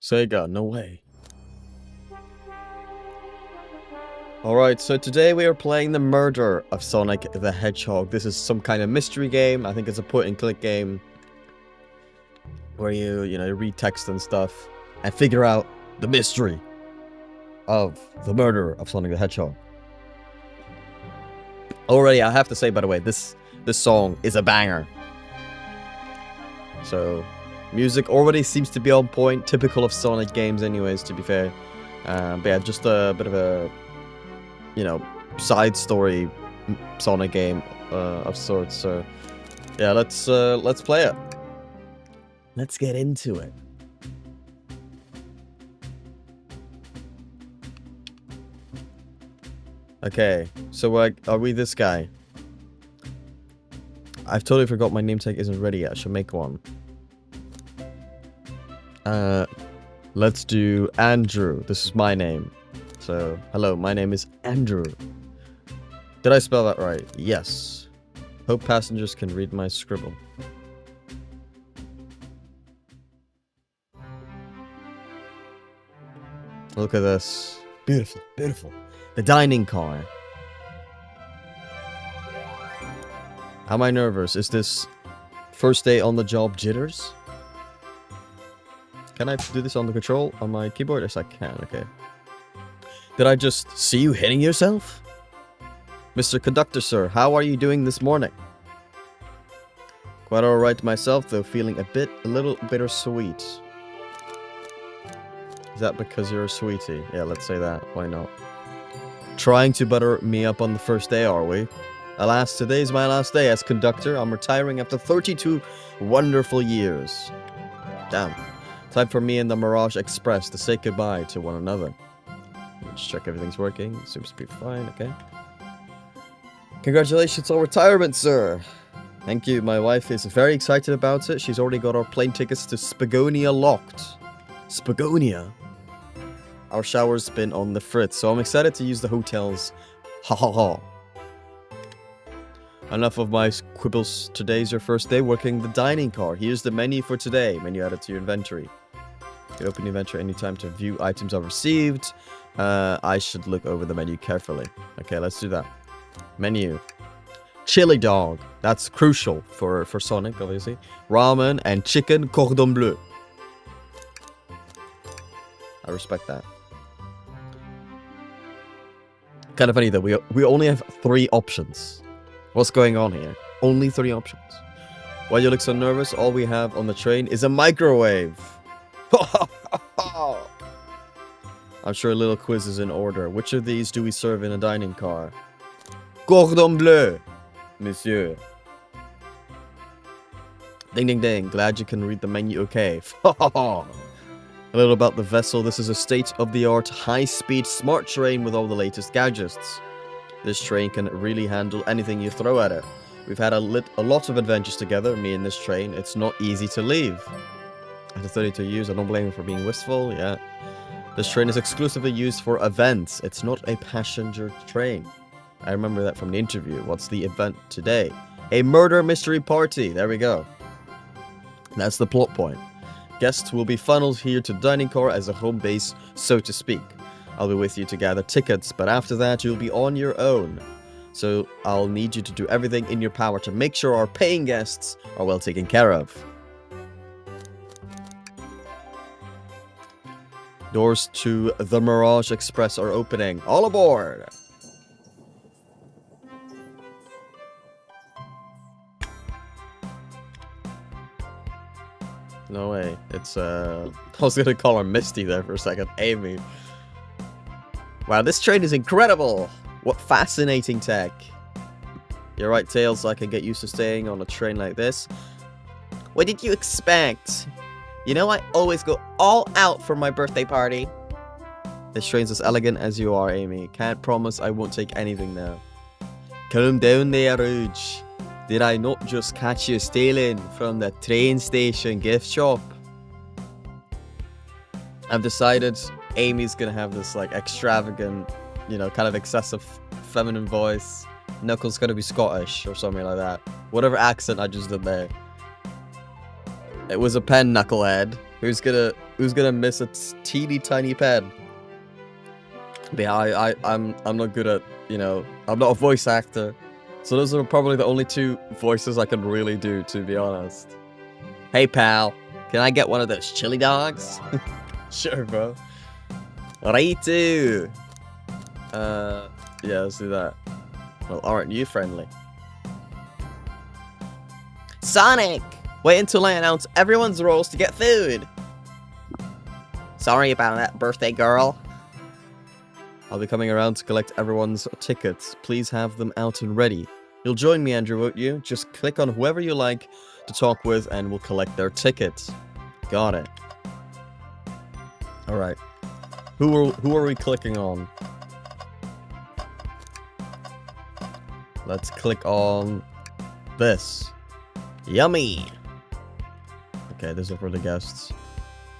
Sega, no way. Alright, so today we are playing the murder of Sonic the Hedgehog. This is some kind of mystery game. I think it's a point-and-click game where you read text and stuff and figure out the mystery of the murder of Sonic the Hedgehog. Already, I have to say, by the way, this song is a banger. So, music already seems to be on point, typical of Sonic games anyways, to be fair. But yeah, just a bit of a, side story Sonic game of sorts. So, yeah, let's play it. Let's get into it. Okay, so are we this guy? I've totally forgot my name tag isn't ready yet. I should make one. Let's do Andrew. This is my name. So, hello, my name is Andrew. Did I spell that right? Yes. Hope passengers can read my scribble. Look at this. Beautiful, beautiful. The dining car. Am I nervous? Is this first day on the job jitters? Can I do this on the control on my keyboard? Yes, I can. Okay. Did I just see you hitting yourself? Mr. Conductor, sir, how are you doing this morning? Quite alright myself, though feeling a little bittersweet. Is that because you're a sweetie? Yeah, let's say that. Why not? Trying to butter me up on the first day, are we? Alas, today's my last day as conductor. I'm retiring after 32 wonderful years. Damn. Time for me and the Mirage Express to say goodbye to one another. Let's check everything's working. Seems to be fine, okay. Congratulations on retirement, sir. Thank you. My wife is very excited about it. She's already got our plane tickets to Spagonia locked. Spagonia? Our shower's been on the fritz, so I'm excited to use the hotels. Ha ha ha. Enough of my quibbles. Today's your first day working the dining car. Here's the menu for today. Menu added to your inventory. You can open the inventory anytime to view items I've received. I should look over the menu carefully. Okay, let's do that. Menu. Chili dog. That's crucial for Sonic, obviously. Ramen and chicken cordon bleu. I respect that. Kind of funny though, we only have 3 options. What's going on here? Only 3 options. Why you look so nervous? All we have on the train is a microwave. I'm sure a little quiz is in order. Which of these do we serve in a dining car? Cordon bleu, monsieur. Ding ding ding. Glad you can read the menu okay. A little about the vessel. This is a state-of-the-art, high-speed, smart train with all the latest gadgets. This train can really handle anything you throw at it. We've had a lot of adventures together, me and this train. It's not easy to leave. After 32 years, I don't blame him for being wistful, yeah. This train is exclusively used for events. It's not a passenger train. I remember that from the interview. What's the event today? A murder mystery party. There we go. That's the plot point. Guests will be funneled here to the dining car as a home base, so to speak. I'll be with you to gather tickets, but after that you'll be on your own. So I'll need you to do everything in your power to make sure our paying guests are well taken care of. Doors to the Mirage Express are opening. All aboard! No way. It's, I was gonna call her Misty there for a second. Amy. Wow, this train is incredible! What fascinating tech. You're right, Tails, I can get used to staying on a train like this. What did you expect? You know I always go all out for my birthday party. This train's as elegant as you are, Amy. Can't promise I won't take anything now. Calm down there, Rouge. Did I not just catch you stealing from the train station gift shop? I've decided Amy's gonna have this like extravagant, kind of excessive feminine voice. Knuckles gonna be Scottish or something like that. Whatever accent I just did there. It was a pen, knucklehead. Who's gonna miss a teeny tiny pen? But yeah, I'm not good at, you know, I'm not a voice actor. So those are probably the only two voices I can really do, to be honest. Hey pal, can I get one of those chili dogs? Sure, bro. Righto. Yeah, let's do that. Well, aren't you friendly? Sonic! Wait until I announce everyone's roles to get food. Sorry about that, birthday girl. I'll be coming around to collect everyone's tickets. Please have them out and ready. You'll join me, Andrew, won't you? Just click on whoever you like to talk with and we'll collect their tickets. Got it. Alright. Who are we clicking on? Let's click on this. Yummy! Okay, this is for the guests.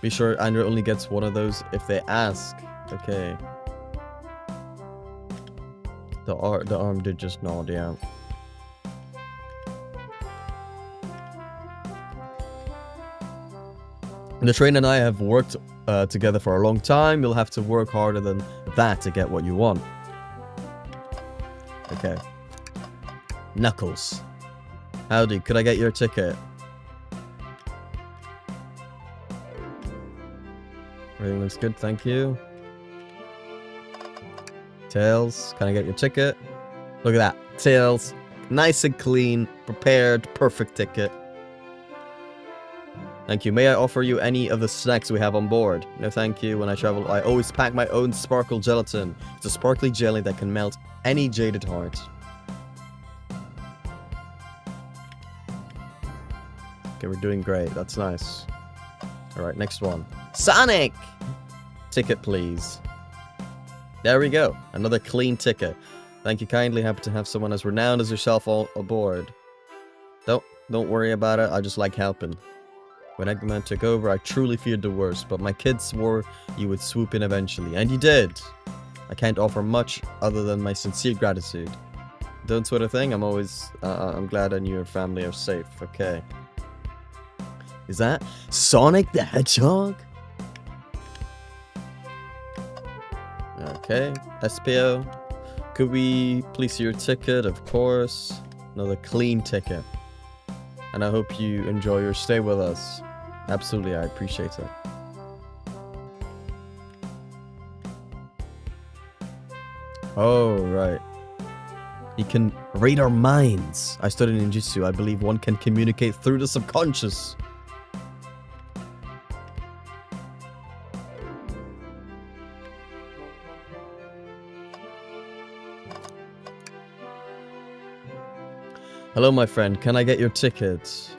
Be sure Andrew only gets one of those if they ask. Okay. The arm did just nod, yeah. The train and I have worked together for a long time. You'll have to work harder than that to get what you want. Okay. Knuckles. Howdy, could I get your ticket? Everything looks good, thank you. Tails, can I get your ticket? Look at that. Tails, nice and clean, prepared, perfect ticket. Thank you. May I offer you any of the snacks we have on board? No, thank you. When I travel, I always pack my own sparkle gelatin. It's a sparkly jelly that can melt any jaded heart. Okay, we're doing great. That's nice. Alright, next one. Sonic! Ticket, please. There we go. Another clean ticket. Thank you kindly. Happy to have someone as renowned as yourself all aboard. Don't worry about it. I just like helping. When Eggman took over, I truly feared the worst, but my kids swore you would swoop in eventually, and you did. I can't offer much other than my sincere gratitude. Don't sweat a thing. I'm glad I and your family are safe. Okay. Is that Sonic the Hedgehog? Okay. SPO. Could we please see your ticket? Of course. Another clean ticket. And I hope you enjoy your stay with us. Absolutely, I appreciate it. Oh, right. He can read our minds. I studied ninjutsu. I believe one can communicate through the subconscious. Hello, my friend. Can I get your ticket?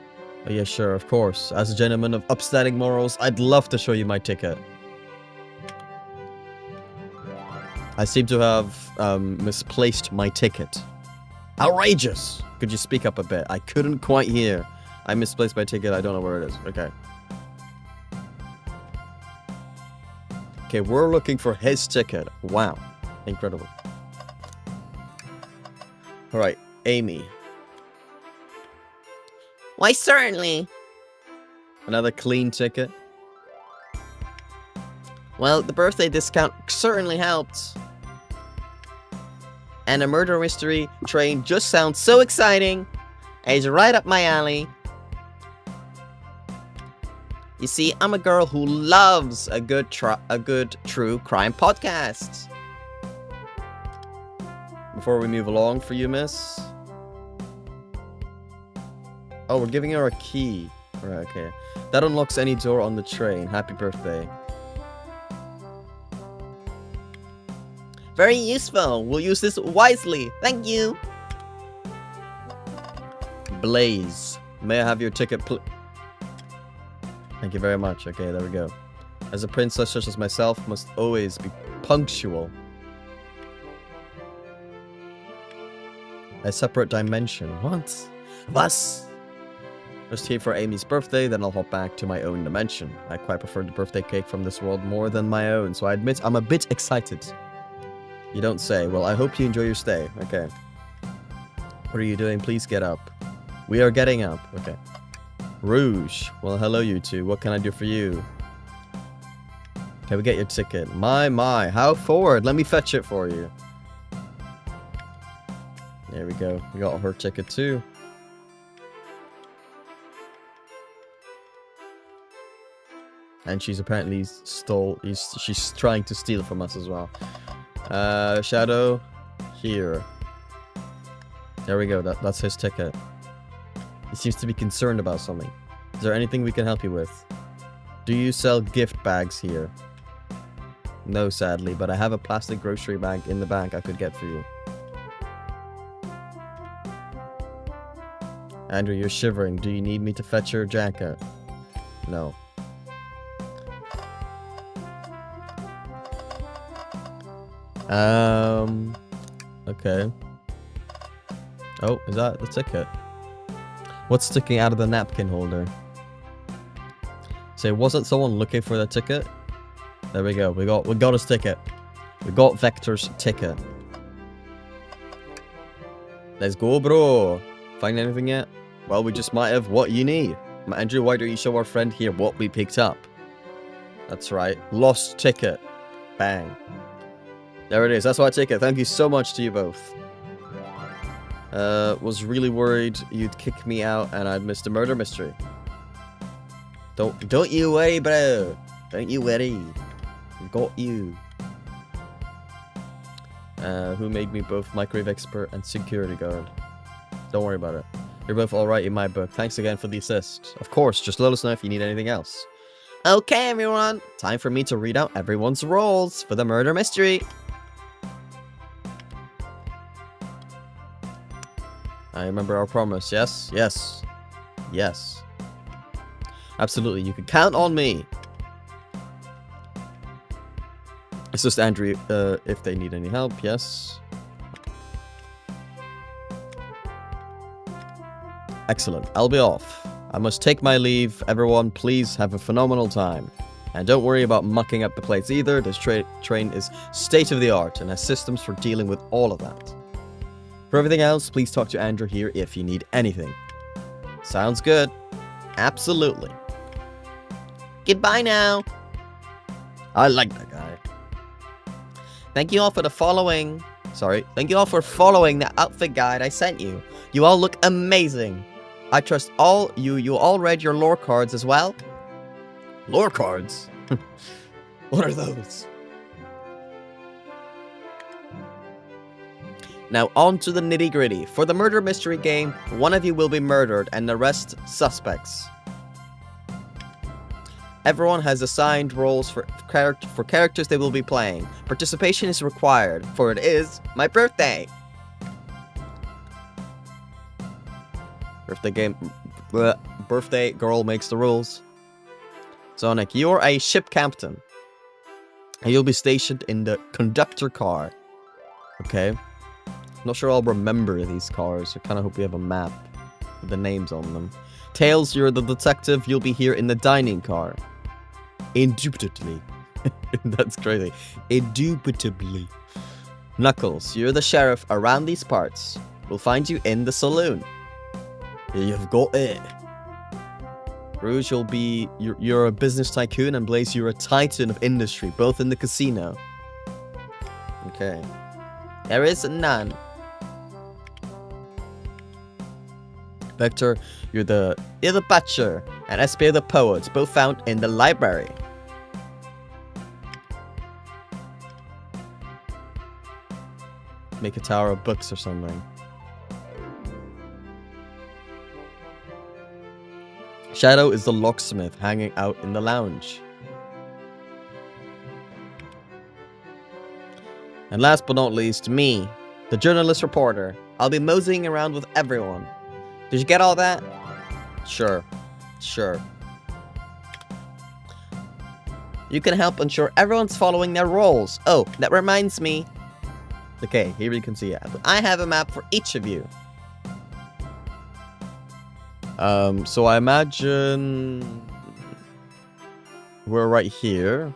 Oh, yeah, sure, of course. As a gentleman of upstanding morals, I'd love to show you my ticket. I seem to have misplaced my ticket. Outrageous! Could you speak up a bit? I couldn't quite hear. I misplaced my ticket. I don't know where it is. Okay. Okay, we're looking for his ticket. Wow. Incredible. Alright, Amy. Why, certainly. Another clean ticket. Well, the birthday discount certainly helped. And a murder mystery train just sounds so exciting. It's right up my alley. You see, I'm a girl who loves a good true crime podcast. Before we move along for you, miss. Oh, we're giving her a key. Alright, okay. That unlocks any door on the train. Happy birthday. Very useful. We'll use this wisely. Thank you. Blaze. May I have your ticket, please? Thank you very much. Okay, there we go. As a princess such as myself must always be punctual. A separate dimension. What? Was? Just here for Amy's birthday, then I'll hop back to my own dimension. I quite prefer the birthday cake from this world more than my own, so I admit I'm a bit excited. You don't say. Well, I hope you enjoy your stay. Okay. What are you doing? Please get up. We are getting up. Okay. Rouge. Well, hello, you two. What can I do for you? Can we get your ticket? My. How forward? Let me fetch it for you. There we go. We got her ticket too. And she's apparently she's trying to steal from us as well. Shadow. Here. There we go. That's his ticket. He seems to be concerned about something. Is there anything we can help you with? Do you sell gift bags here? No, sadly, but I have a plastic grocery bag in the bank I could get for you. Andrew, you're shivering. Do you need me to fetch your jacket? No. Okay. Oh, is that the ticket? What's sticking out of the napkin holder? Say, wasn't someone looking for the ticket? There we go. We got his ticket. We got Vector's ticket. Let's go, bro. Find anything yet? Well, we just might have what you need. Andrew, why don't you show our friend here what we picked up? That's right. Lost ticket. Bang. There it is. That's my ticket. Thank you so much to you both. Was really worried you'd kick me out and I'd miss the murder mystery. Don't you worry, bro. Don't you worry. Got you. Who made me both microwave expert and security guard? Don't worry about it. You're both alright in my book. Thanks again for the assist. Of course, just let us know if you need anything else. Okay, everyone. Time for me to read out everyone's roles for the murder mystery. I remember our promise. Yes, yes, yes. Absolutely, you can count on me. It's just Andrew, if they need any help, yes. Excellent, I'll be off. I must take my leave. Everyone, please have a phenomenal time. And don't worry about mucking up the plates either. This train is state-of-the-art and has systems for dealing with all of that. For everything else, please talk to Andrew here if you need anything. Sounds good. Absolutely. Goodbye now. I like that guy. Thank you all for following the outfit guide I sent you. You all look amazing. I trust you all read your lore cards as well? Lore cards? What are those? Now on to the nitty-gritty. For the murder mystery game, one of you will be murdered and the rest suspects. Everyone has assigned roles for characters they will be playing. Participation is required, for it is my birthday. Birthday girl makes the rules. Sonic, you're a ship captain. And you'll be stationed in the conductor car. Okay. Not sure I'll remember these cars. I kind of hope we have a map with the names on them. Tails, you're the detective. You'll be here in the dining car. Indubitably. That's crazy. Indubitably. Knuckles, you're the sheriff around these parts. We'll find you in the saloon. You've got it. Rouge, you're a business tycoon, and Blaze, you're a titan of industry, both in the casino. Okay. There is none. Vector, you're the butcher, and Espia the poet, both found in the library. Make a tower of books or something. Shadow is the locksmith hanging out in the lounge. And last but not least, me, the journalist reporter. I'll be moseying around with everyone. Did you get all that? Sure. Sure. You can help ensure everyone's following their roles. Oh, that reminds me. Okay, here you can see it. I have a map for each of you. So I imagine we're right here.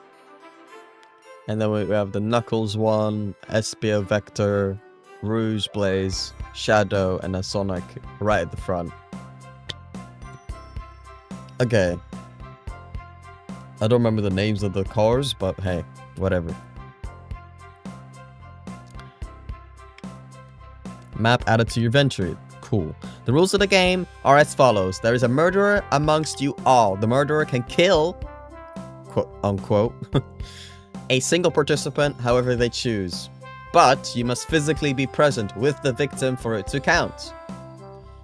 And then we have the Knuckles one, Espia, Vector, Rouge, Blaze, Shadow, and a Sonic right at the front. Okay. I don't remember the names of the cars, but hey, whatever. Map added to your inventory. Cool. The rules of the game are as follows. There is a murderer amongst you all. The murderer can kill, quote unquote, a single participant however they choose. But you must physically be present with the victim for it to count.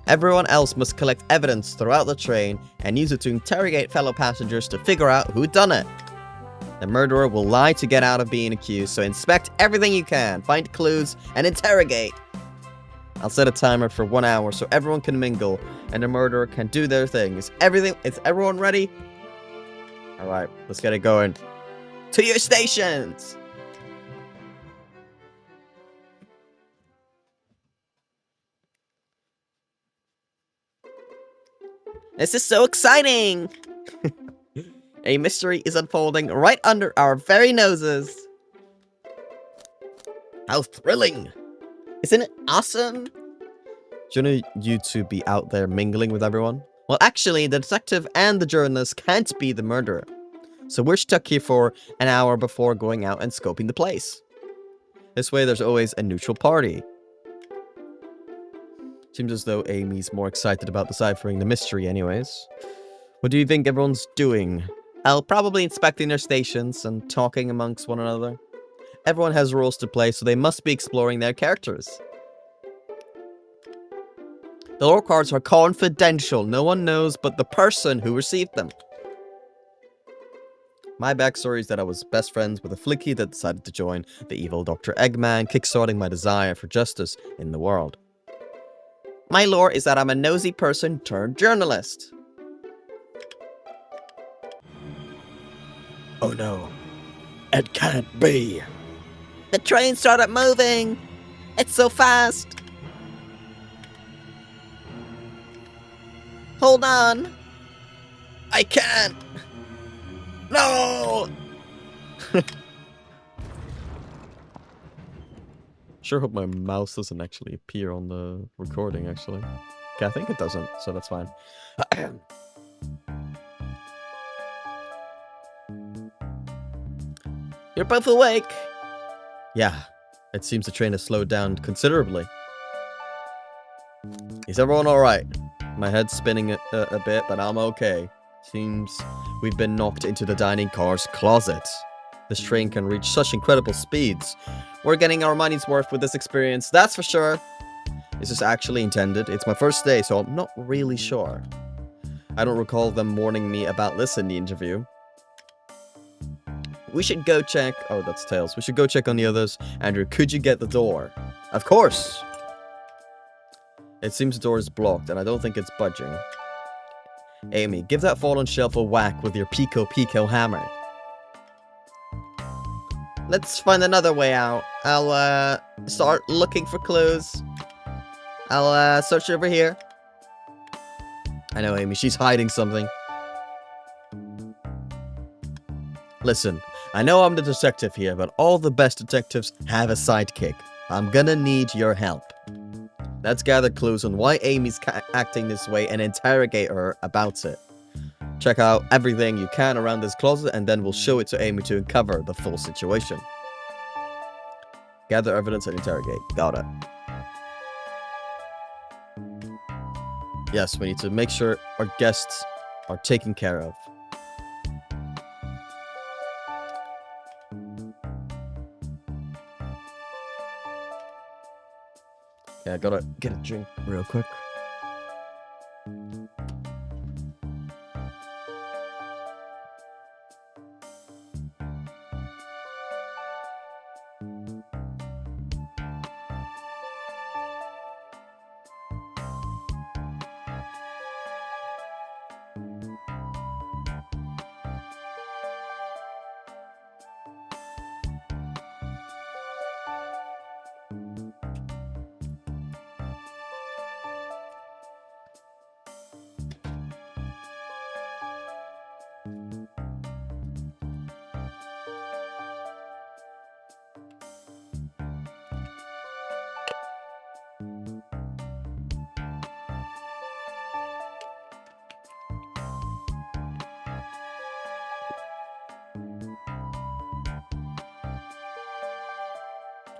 Everyone else must collect evidence throughout the train and use it to interrogate fellow passengers to figure out who done it. The murderer will lie to get out of being accused, so inspect everything you can, find clues, and interrogate. I'll set a timer for 1 hour so everyone can mingle and the murderer can do their thing. Is everyone ready? Alright, let's get it going. To your stations! This is so exciting! A mystery is unfolding right under our very noses. How thrilling! Isn't it awesome? Do you want you to be out there mingling with everyone? Well, actually, the detective and the journalist can't be the murderer. So we're stuck here for an hour before going out and scoping the place. This way, there's always a neutral party. Seems as though Amy's more excited about deciphering the mystery anyways. What do you think everyone's doing? Probably inspecting their stations and talking amongst one another. Everyone has roles to play, so they must be exploring their characters. The lore cards are confidential. No one knows but the person who received them. My backstory is that I was best friends with a flicky that decided to join the evil Dr. Eggman, kickstarting my desire for justice in the world. My lore is that I'm a nosy person turned journalist. Oh no. It can't be. The train started moving. It's so fast. Hold on. I can't. No! Sure hope my mouse doesn't actually appear on the recording, actually. Okay, I think it doesn't, so that's fine. You're both awake! Yeah, it seems the train has slowed down considerably. Is everyone alright? My head's spinning a bit, but I'm okay. Seems we've been knocked into the dining car's closet. This train can reach such incredible speeds. We're getting our money's worth with this experience, that's for sure. Is this actually intended? It's my first day, so I'm not really sure. I don't recall them warning me about this in the interview. We should go check... Oh, that's Tails. We should go check on the others. Andrew, could you get the door? Of course! It seems the door is blocked, and I don't think it's budging. Amy, give that fallen shelf a whack with your Pico hammer. Let's find another way out. I'll, start looking for clues. I'll, search over here. I know, Amy, she's hiding something. Listen, I know I'm the detective here, but all the best detectives have a sidekick. I'm gonna need your help. Let's gather clues on why Amy's acting this way and interrogate her about it. Check out everything you can around this closet and then we'll show it to Amy to uncover the full situation. Gather evidence and interrogate. Got it. Yes, we need to make sure our guests are taken care of. Yeah, I gotta get a drink real quick.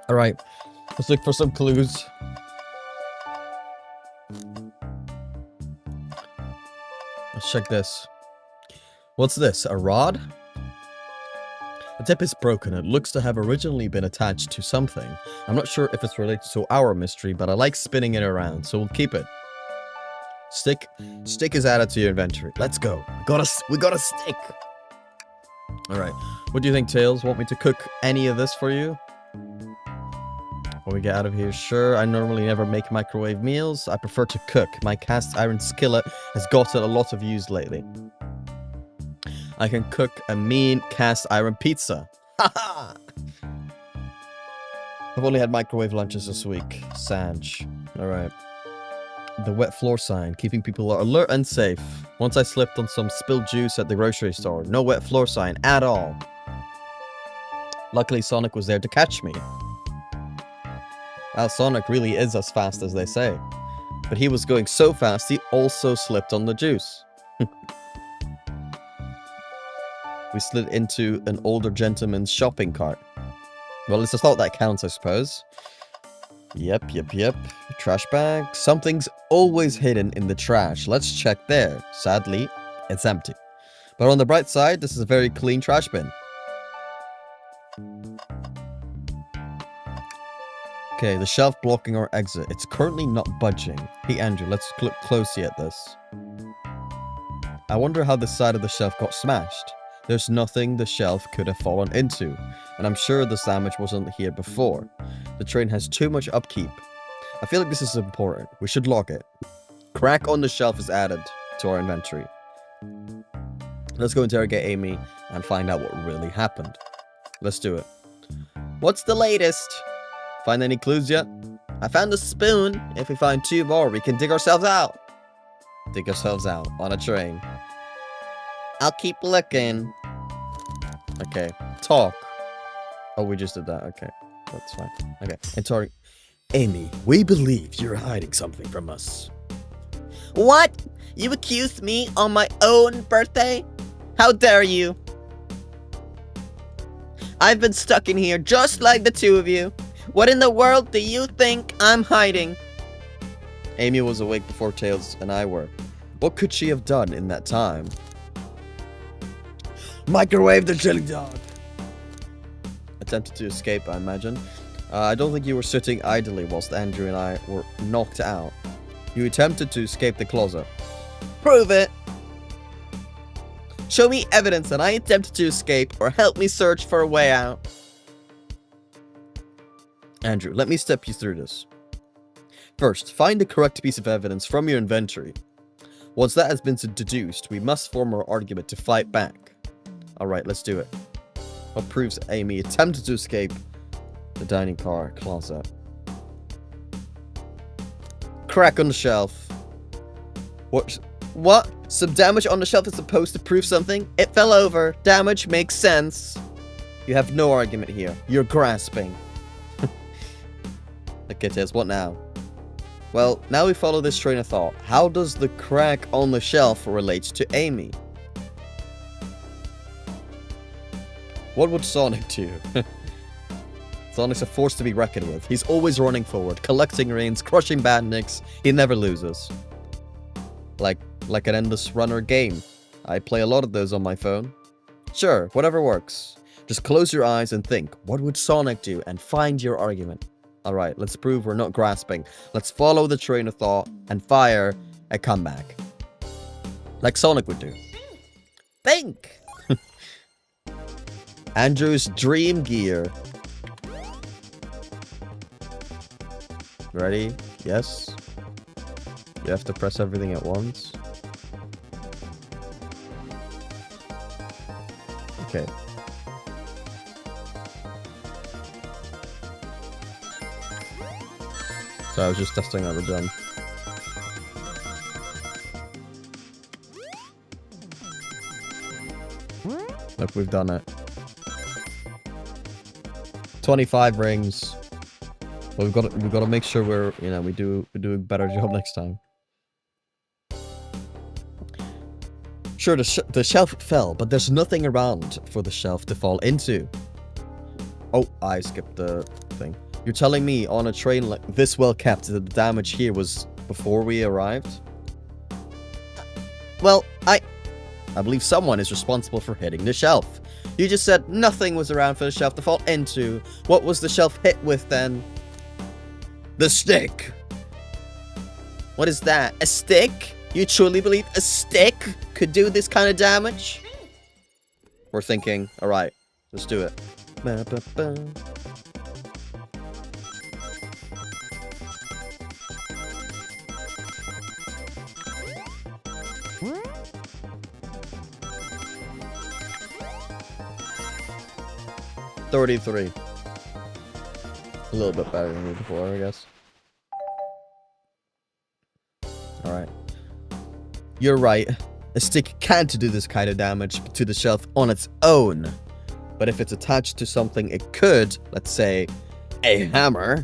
Alright, let's look for some clues. Let's check this. What's this? A rod? The tip is broken. It looks to have originally been attached to something. I'm not sure if it's related to our mystery, but I like spinning it around, so we'll keep it. Stick is added to your inventory. Let's go. We got a stick. Alright. What do you think, Tails? Want me to cook any of this for you? When we get out of here, sure. I normally never make microwave meals. I prefer to cook. My cast iron skillet has gotten a lot of use lately. I can cook a mean cast iron pizza. Haha! I've only had microwave lunches this week. Sanj. Alright. The wet floor sign, keeping people alert and safe. Once I slipped on some spilled juice at the grocery store. No wet floor sign at all. Luckily, Sonic was there to catch me. Well, Sonic really is as fast as they say. But he was going so fast, he also slipped on the juice. We slid into an older gentleman's shopping cart. Well, it's a thought that counts, I suppose. Yep. Trash bag. Something's always hidden in the trash. Let's check there. Sadly, it's empty. But on the bright side, this is a very clean trash bin. Okay, the shelf blocking our exit. It's currently not budging. Hey, Andrew, let's look closely at this. I wonder how this side of the shelf got smashed. There's nothing the shelf could have fallen into, and I'm sure this damage wasn't here before. The train has too much upkeep. I feel like this is important. We should log it. Crack on the shelf is added to our inventory. Let's go interrogate Amy and find out what really happened. Let's do it. What's the latest? Find any clues yet? I found a spoon. If we find 2 more, we can dig ourselves out. Dig ourselves out on a train. I'll keep looking. Okay. Talk. Oh, we just did that. Okay. That's fine. Okay. Interrogate. Amy, we believe you're hiding something from us. What? You accused me on my own birthday? How dare you? I've been stuck in here just like the 2 of you. What in the world do you think I'm hiding? Amy was awake before Tails and I were. What could she have done in that time? Microwave the chili dog! Attempted to escape, I imagine. I don't think you were sitting idly whilst Andrew and I were knocked out. You attempted to escape the closet. Prove it! Show me evidence that I attempted to escape, or help me search for a way out. Andrew, let me step you through this. First, find the correct piece of evidence from your inventory. Once that has been deduced, we must form our argument to fight back. Alright, let's do it. What proves Amy attempted to escape the dining car closet? Crack on the shelf. What? Some damage on the shelf is supposed to prove something? It fell over. Damage makes sense. You have no argument here. You're grasping. Okay, Tails, what now? Well, now we follow this train of thought. How does the crack on the shelf relate to Amy? What would Sonic do? Sonic's a force to be reckoned with. He's always running forward, collecting rings, crushing bandits. He never loses. Like an endless runner game. I play a lot of those on my phone. Sure, whatever works. Just close your eyes and think, what would Sonic do? And find your argument. Alright, let's prove we're not grasping. Let's follow the train of thought and fire a comeback. Like Sonic would do. Think! Andrew's dream gear. Ready? Yes? You have to press everything at once. Okay. So I was just testing out the done. Look, we've done it. 25 rings. But we've got to make sure we do a better job next time. Sure, the shelf fell, but there's nothing around for the shelf to fall into. Oh, I skipped the thing. You're telling me on a train like this well kept that the damage here was before we arrived? Well, I believe someone is responsible for hitting the shelf. You just said nothing was around for the shelf to fall into. What was the shelf hit with then? The stick. What is that? A stick? You truly believe a stick could do this kind of damage? We're thinking, alright, let's do it. Ba, ba, ba. $33. A little bit better than before, I guess. Alright. You're right. A stick can't do this kind of damage to the shelf on its own. But if it's attached to something it could, let's say, a hammer.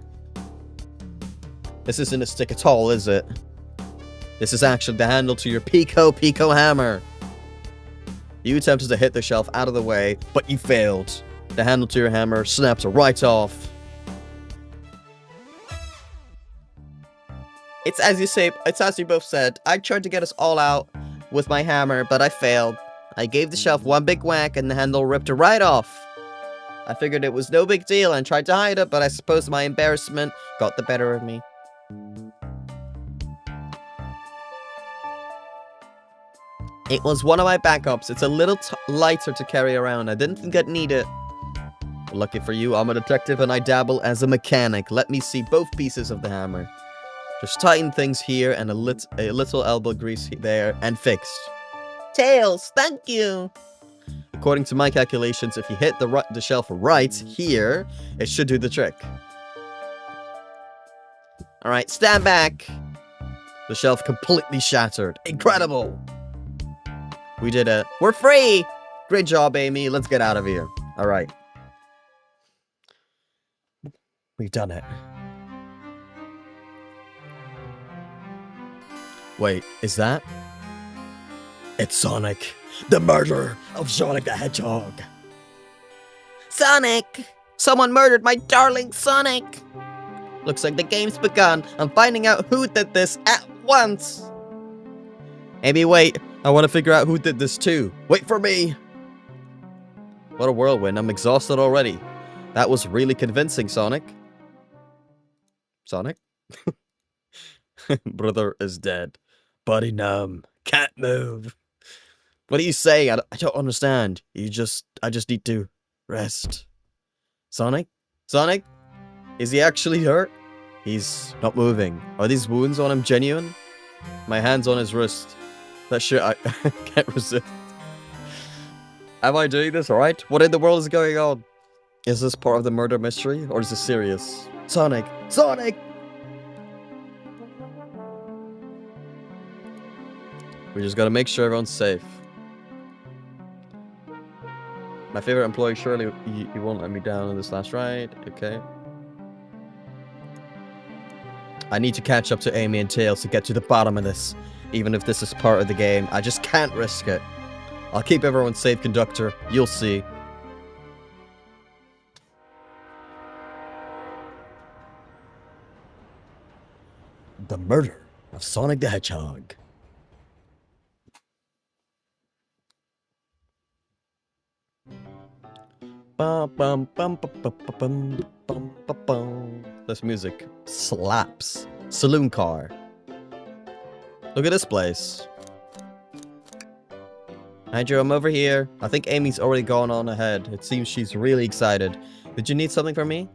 This isn't a stick at all, is it? This is actually the handle to your Pico hammer. You attempted to hit the shelf out of the way, but you failed. The handle to your hammer snapped right off. It's as you say, it's as you both said. I tried to get us all out with my hammer, but I failed. I gave the shelf one big whack and the handle ripped right off. I figured it was no big deal and tried to hide it, but I suppose my embarrassment got the better of me. It was one of my backups. It's a little lighter to carry around. I didn't think I'd need it. Lucky for you, I'm a detective and I dabble as a mechanic. Let me see both pieces of the hammer. Just tighten things here and a little elbow grease there and fixed. Tails, thank you! According to my calculations, if you hit the shelf right here, it should do the trick. Alright, stand back! The shelf completely shattered. Incredible! We did it. We're free! Great job, Amy. Let's get out of here. Alright. We've done it. Wait, is that? It's Sonic. The murderer of Sonic the Hedgehog. Sonic! Someone murdered my darling Sonic! Looks like the game's begun. I'm finding out who did this at once! Amy, wait. I want to figure out who did this too. Wait for me! What a whirlwind. I'm exhausted already. That was really convincing, Sonic. Sonic? Brother is dead. Body numb. Can't move. What are you saying? I don't understand. I just need to rest. Sonic? Sonic? Is he actually hurt? He's not moving. Are these wounds on him genuine? My hand's on his wrist. That shit I can't resist. Am I doing this alright? What in the world is going on? Is this part of the murder mystery? Or is this serious? Sonic! Sonic! We just gotta make sure everyone's safe. My favorite employee, surely you won't let me down on this last ride. Okay. I need to catch up to Amy and Tails to get to the bottom of this. Even if this is part of the game, I just can't risk it. I'll keep everyone safe, conductor. You'll see. The murder of Sonic the Hedgehog. This music slaps. Saloon car. Look at this place. Hi, Joe, I'm over here. I think Amy's already gone on ahead. It seems she's really excited. Did you need something from me?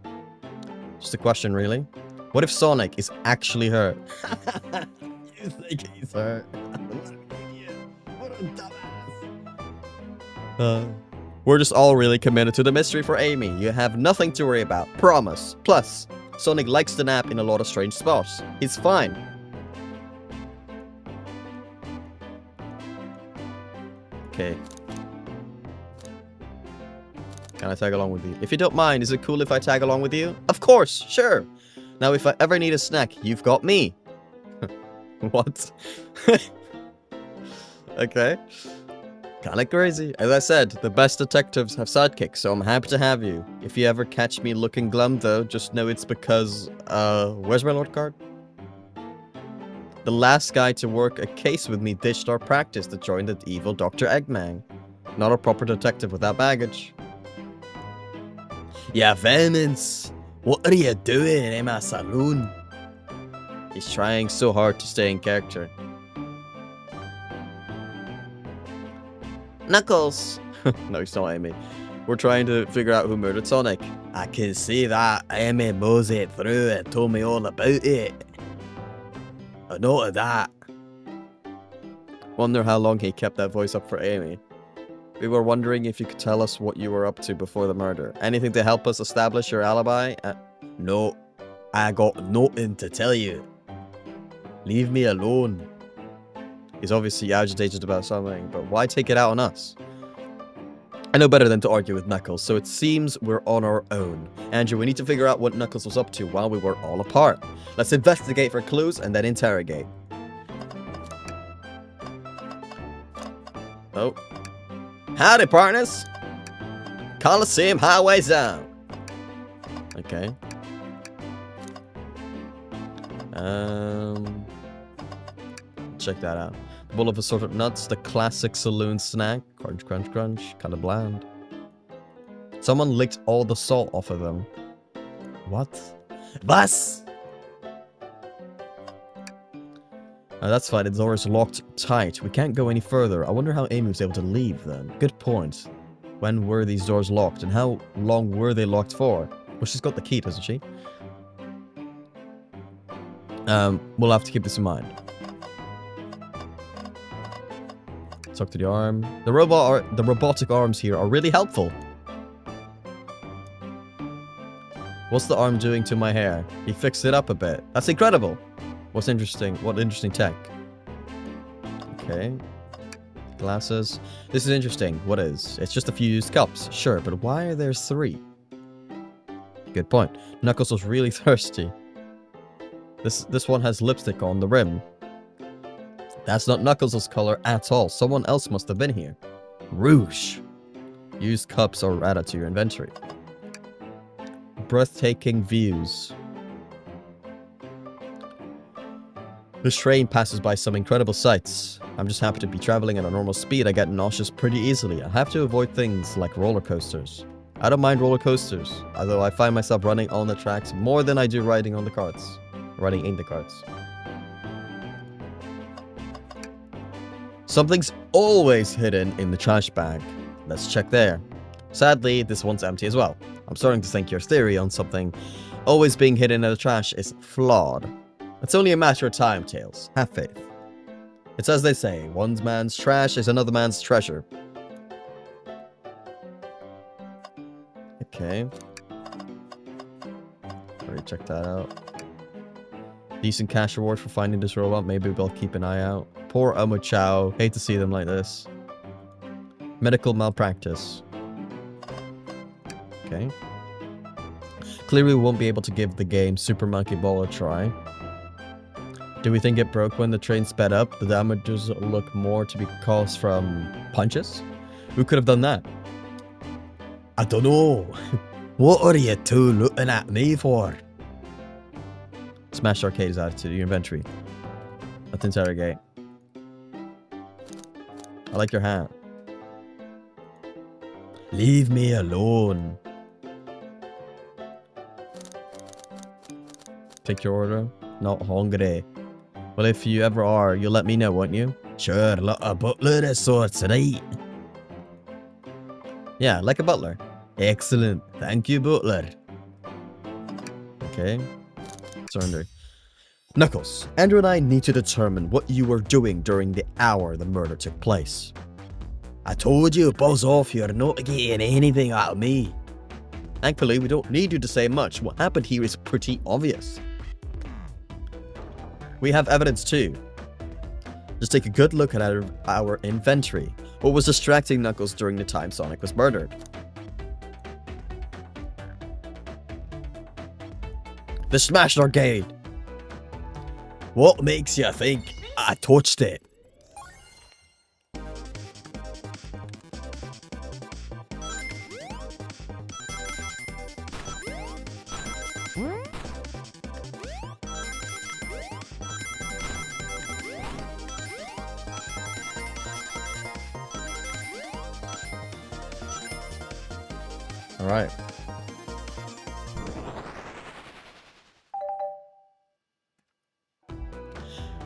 Just a question, really. What if Sonic is actually hurt? You think he's hurt? What a dumbass. We're just all really committed to the mystery for Amy. You have nothing to worry about. Promise. Plus, Sonic likes to nap in a lot of strange spots. He's fine. Okay. Can I tag along with you? If you don't mind, is it cool if I tag along with you? Of course, sure. Now, if I ever need a snack, you've got me. What? Okay. Kinda crazy. As I said, the best detectives have sidekicks, so I'm happy to have you. If you ever catch me looking glum though, just know it's because, where's my Lord card? The last guy to work a case with me ditched our practice to join the evil Dr. Eggman. Not a proper detective without baggage. Yeah, Vehemence! What are you doing in my saloon? He's trying so hard to stay in character. Knuckles! No, he's not Amy. We're trying to figure out who murdered Sonic. I can see that Amy moseyed through and told me all about it. I noted that. Wonder how long he kept that voice up for Amy. We were wondering if you could tell us what you were up to before the murder. Anything to help us establish your alibi? No, I got nothing to tell you. Leave me alone. He's obviously agitated about something, but why take it out on us? I know better than to argue with Knuckles, so it seems we're on our own. Andrew, we need to figure out what Knuckles was up to while we were all apart. Let's investigate for clues and then interrogate. Oh. Howdy, partners! Coliseum Highway Zone. Okay. Check that out. The bowl of assorted nuts, the classic saloon snack. Crunch, crunch, crunch. Kind of bland. Someone licked all the salt off of them. What? Was? That's fine. The door is locked tight. We can't go any further. I wonder how Amy was able to leave then. Good point. When were these doors locked? And how long were they locked for? Well, she's got the key, doesn't she? We'll have to keep this in mind. Talk to the arm. The robotic arms here are really helpful. What's the arm doing to my hair? He fixed it up a bit. That's incredible. What's interesting? What interesting tech? Okay. Glasses. This is interesting. What is? It's just a few used cups. Sure, but why are there 3? Good point. Knuckles was really thirsty. This one has lipstick on the rim. That's not Knuckles' color at all. Someone else must have been here. Rouge. Used cups are added to your inventory. Breathtaking views. This train passes by some incredible sights. I'm just happy to be traveling at a normal speed. I get nauseous pretty easily. I have to avoid things like roller coasters. I don't mind roller coasters, although I find myself running on the tracks more than I do riding on the carts. Riding in the carts. Something's always hidden in the trash bag. Let's check there. Sadly, this one's empty as well. I'm starting to think your theory on something always being hidden in the trash is flawed. It's only a matter of time, Tails. Have faith. It's as they say, one man's trash is another man's treasure. Okay. Already checked that out. Decent cash reward for finding this robot. Maybe we'll keep an eye out. Poor Omo Chow. Hate to see them like this. Medical malpractice. Okay. Clearly we won't be able to give the game Super Monkey Ball a try. Do we think it broke when the train sped up? The damages look more to be caused from punches? Who could have done that? I don't know. What are you two looking at me for? Smash Arcade is added to your inventory. Let's interrogate. I like your hat. Leave me alone. Take your order. Not hungry. Well, if you ever are, you'll let me know, won't you? Sure, like a butler of sorts, right? Yeah, like a butler. Excellent. Thank you, butler. Okay. Surrender. Knuckles, Andrew and I need to determine what you were doing during the hour the murder took place. I told you, buzz off, you're not getting anything out of me. Thankfully, we don't need you to say much. What happened here is pretty obvious. We have evidence too. Just take a good look at our inventory. What was distracting Knuckles during the time Sonic was murdered? The Smash Arcade. What makes you think I touched it? Alright.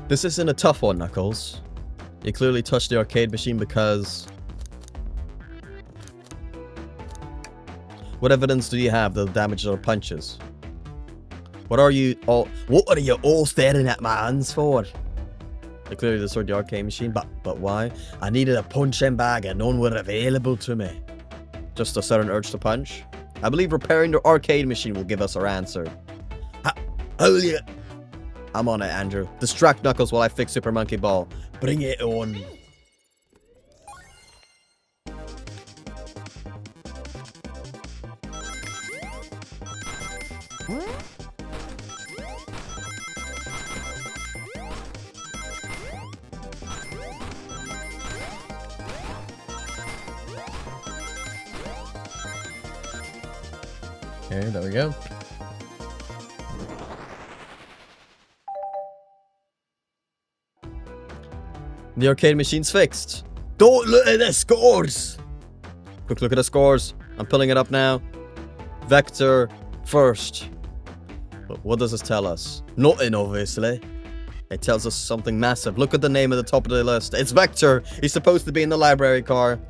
This isn't a tough one, Knuckles. You clearly touched the arcade machine because... What evidence do you have that damaged our punches? What are you all staring at my hands for? I clearly destroyed the arcade machine, but why? I needed a punching bag and none were available to me. Just a sudden urge to punch? I believe repairing the arcade machine will give us our answer. Oh yeah. I'm on it, Andrew. Distract Knuckles while I fix Super Monkey Ball. Bring it on. Okay, there we go. The arcade machine's fixed. Don't look at the scores! Quick look at the scores. I'm pulling it up now. Vector first. But what does this tell us? Nothing, obviously. It tells us something massive. Look at the name at the top of the list. It's Vector. He's supposed to be in the library car.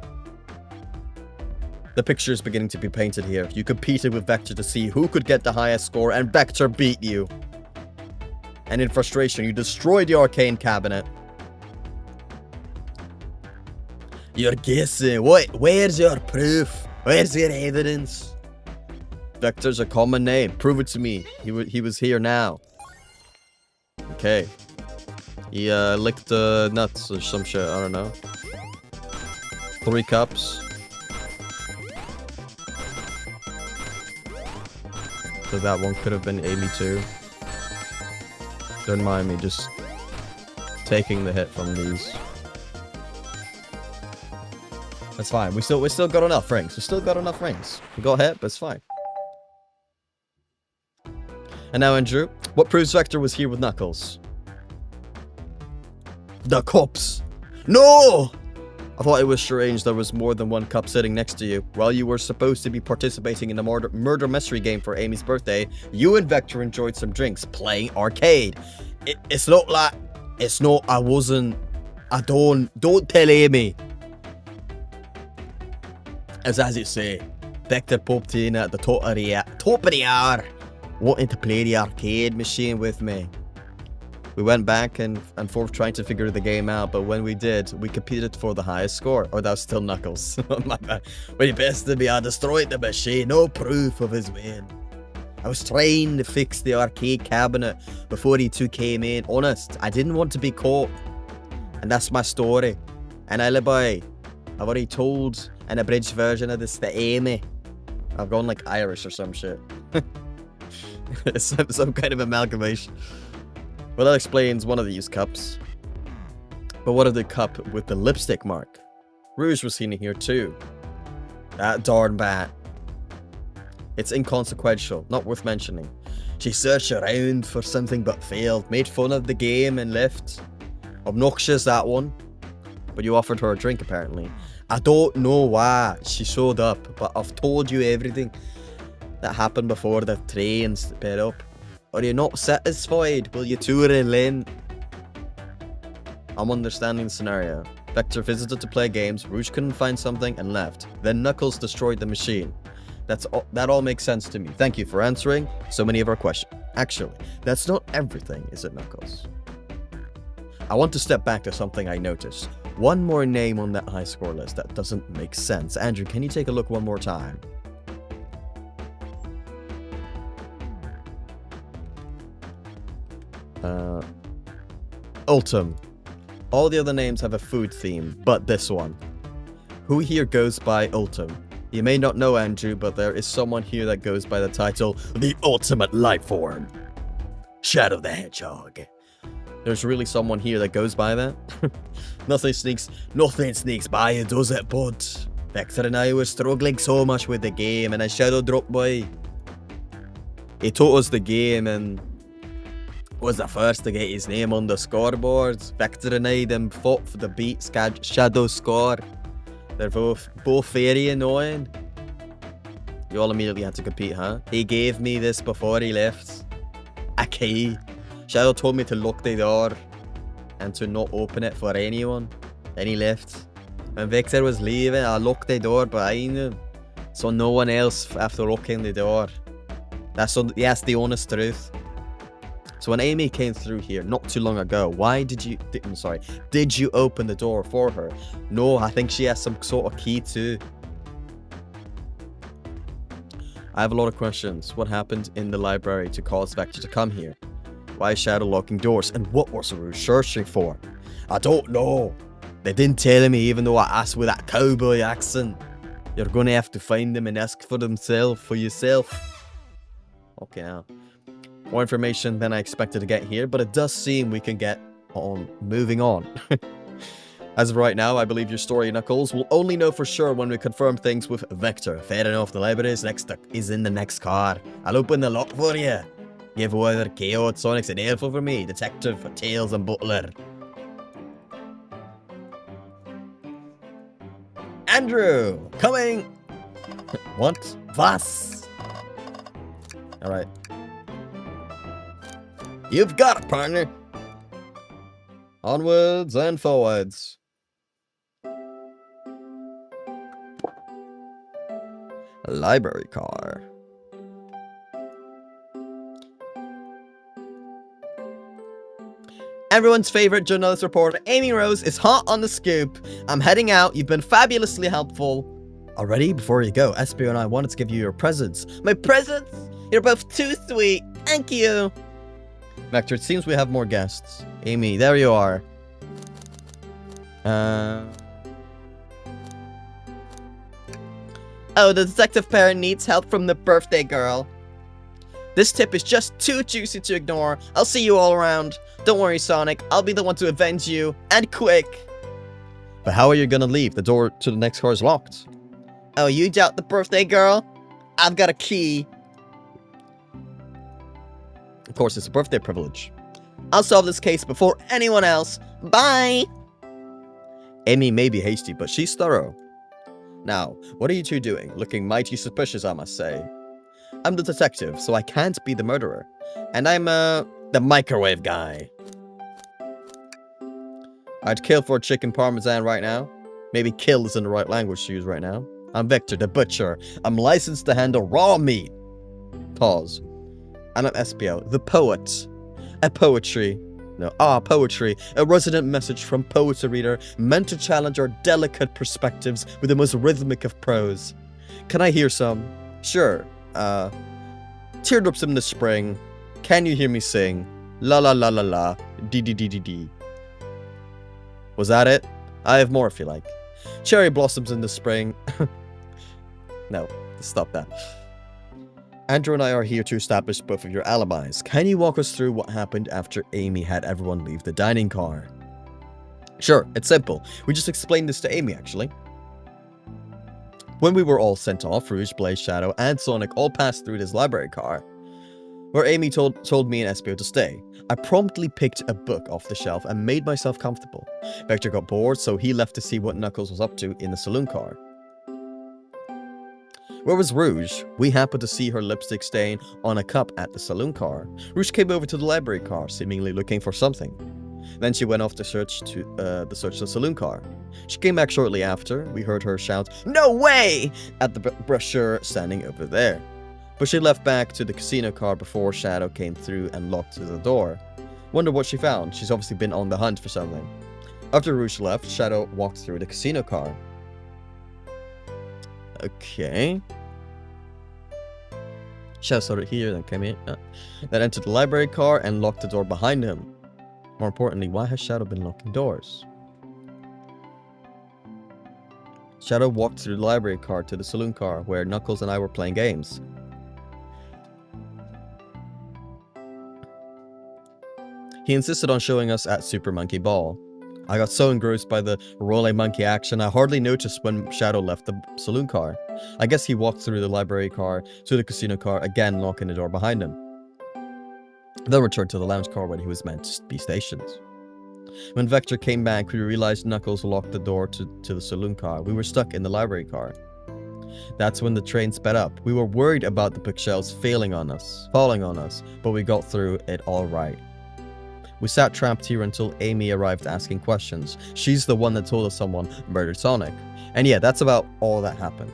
The picture is beginning to be painted here. You competed with Vector to see who could get the highest score, and Vector beat you. And in frustration, you destroyed the arcade cabinet. You're guessing. What? Where's your proof? Where's your evidence? Vector's a common name. Prove it to me. He was here now. Okay. He licked nuts or some shit. I don't know. 3 cups. So that one could have been Amy too. Don't mind me just taking the hit from these. That's fine. We still got enough rings. We still got enough rings. We got hit, but it's fine. And now, Andrew, what proves Vector was here with Knuckles? The cups. No! I thought it was strange there was more than one cup sitting next to you. While you were supposed to be participating in the murder mystery game for Amy's birthday, you and Vector enjoyed some drinks playing arcade. It's not like... It's not... I wasn't... I don't tell Amy. As you say, Vector popped in at the top of the hour, wanting to play the arcade machine with me. We went back and forth trying to figure the game out, but when we did, we competed for the highest score. Or that was still Knuckles. My bad. But he bested me, I destroyed the machine, no proof of his win. I was trying to fix the arcade cabinet before he two came in. Honest, I didn't want to be caught. And that's my story. An alibi. I've already told an abridged version of this to Amy. I've gone like Irish or some shit. It's some kind of amalgamation. Well, that explains one of these cups. But what of the cup with the lipstick mark? Rouge was seen here too. That darn bat. It's inconsequential, not worth mentioning. She searched around for something but failed, made fun of the game and left. Obnoxious, that one. But you offered her a drink, apparently. I don't know why she showed up, but I've told you everything that happened before the train sped up. Are you not satisfied? Will you two relent? I'm understanding the scenario. Vector visited to play games, Rouge couldn't find something and left. Then Knuckles destroyed the machine. That all makes sense to me. Thank you for answering so many of our questions. Actually, that's not everything, is it, Knuckles? I want to step back to something I noticed. One more name on that high score list that doesn't make sense. Andrew, can you take a look one more time? Ultim. All the other names have a food theme, but this one. Who here goes by Ultim? You may not know, Andrew, but there is someone here that goes by the title, The Ultimate Life Form. Shadow the Hedgehog. There's really someone here that goes by that? Nothing sneaks by you, does it, bud? Vector and I were struggling so much with the game, and a shadow dropped by. He taught us the game and was the first to get his name on the scoreboard. Vector and I then fought for the beat shadow score. They're both very annoying. You all immediately had to compete, huh? He gave me this before he left. A key. Shadow told me to lock the door and to not open it for anyone. Then he left. When Victor was leaving, I locked the door behind him, so no one else after locking the door. That's the honest truth. So when Amy came through here not too long ago, did you open the door for her? No, I think she has some sort of key too. I have a lot of questions. What happened in the library to cause Vector to come here? Why is Shadow locking doors? And what was Rouge searching for? I don't know. They didn't tell me, even though I asked with that cowboy accent. You're gonna have to find them and ask for yourself. Okay, now. More information than I expected to get here, but it does seem we can get on moving on. As of right now, I believe your story, Knuckles. We'll only know for sure when we confirm things with Vector. Fair enough, the library is in the next car. I'll open the lock for you. Give either KO, Sonic's an elf for me, Detective, Tails, and Butler. Andrew, coming. What? Was? Alright. You've got it, partner. Onwards and forwards. A library car. Everyone's favorite journalist reporter, Amy Rose, is hot on the scoop. I'm heading out. You've been fabulously helpful. Already, before you go, Espio and I wanted to give you your presents. My presents? You're both too sweet. Thank you. Vector, it seems we have more guests. Amy, there you are. Oh, the detective parent needs help from the birthday girl. This tip is just too juicy to ignore. I'll see you all around. Don't worry, Sonic. I'll be the one to avenge you. And quick. But how are you gonna leave? The door to the next car is locked. Oh, you doubt the birthday girl? I've got a key. Of course, it's a birthday privilege. I'll solve this case before anyone else. Bye! Amy may be hasty, but she's thorough. Now, what are you two doing? Looking mighty suspicious, I must say. I'm the detective, so I can't be the murderer. And I'm, the microwave guy. I'd kill for a chicken parmesan right now. Maybe kill isn't the right language to use right now. I'm Victor, the butcher. I'm licensed to handle raw meat. Pause. And I'm Espio, the poet. Poetry. A resonant message from poet to reader, meant to challenge our delicate perspectives with the most rhythmic of prose. Can I hear some? Sure. Teardrops in the spring. Can you hear me sing? La la la la la. Dee dee dee dee dee. Was that it? I have more if you like. Cherry blossoms in the spring. No, stop that. Andrew and I are here to establish both of your alibis. Can you walk us through what happened after Amy had everyone leave the dining car? Sure, it's simple. We just explained this to Amy, actually. When we were all sent off, Rouge, Blaze, Shadow, and Sonic all passed through this library car, where Amy told me and Espio to stay. I promptly picked a book off the shelf and made myself comfortable. Vector got bored, so he left to see what Knuckles was up to in the saloon car. Where was Rouge? We happened to see her lipstick stain on a cup at the saloon car. Rouge came over to the library car, seemingly looking for something. Then she went off to search the saloon car. She came back shortly after. We heard her shout, "No way!" at the brochure standing over there. But she left back to the casino car before Shadow came through and locked the door. Wonder what she found. She's obviously been on the hunt for something. After Rouge left, Shadow walked through the casino car. Okay. Shadow started here, then came in. Then entered the library car and locked the door behind him. More importantly, why has Shadow been locking doors? Shadow walked through the library car to the saloon car where Knuckles and I were playing games. He insisted on showing us at Super Monkey Ball. I got so engrossed by the roll monkey action, I hardly noticed when Shadow left the saloon car. I guess he walked through the library car to the casino car, again locking the door behind him. Then returned to the lounge car when he was meant to be stationed. When Vector came back, we realized Knuckles locked the door to the saloon car. We were stuck in the library car. That's when the train sped up. We were worried about the bookshelves falling on us, but we got through it all right. We sat trapped here until Amy arrived asking questions. She's the one that told us someone murdered Sonic. And yeah, that's about all that happened.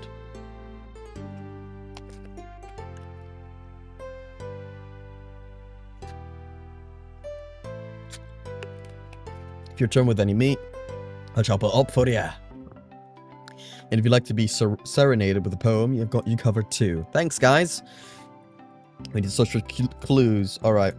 If you're done with any meat, I'll chop it up for you. And if you'd like to be serenaded with a poem, you've got you covered too. Thanks, guys. We need such clues. All right.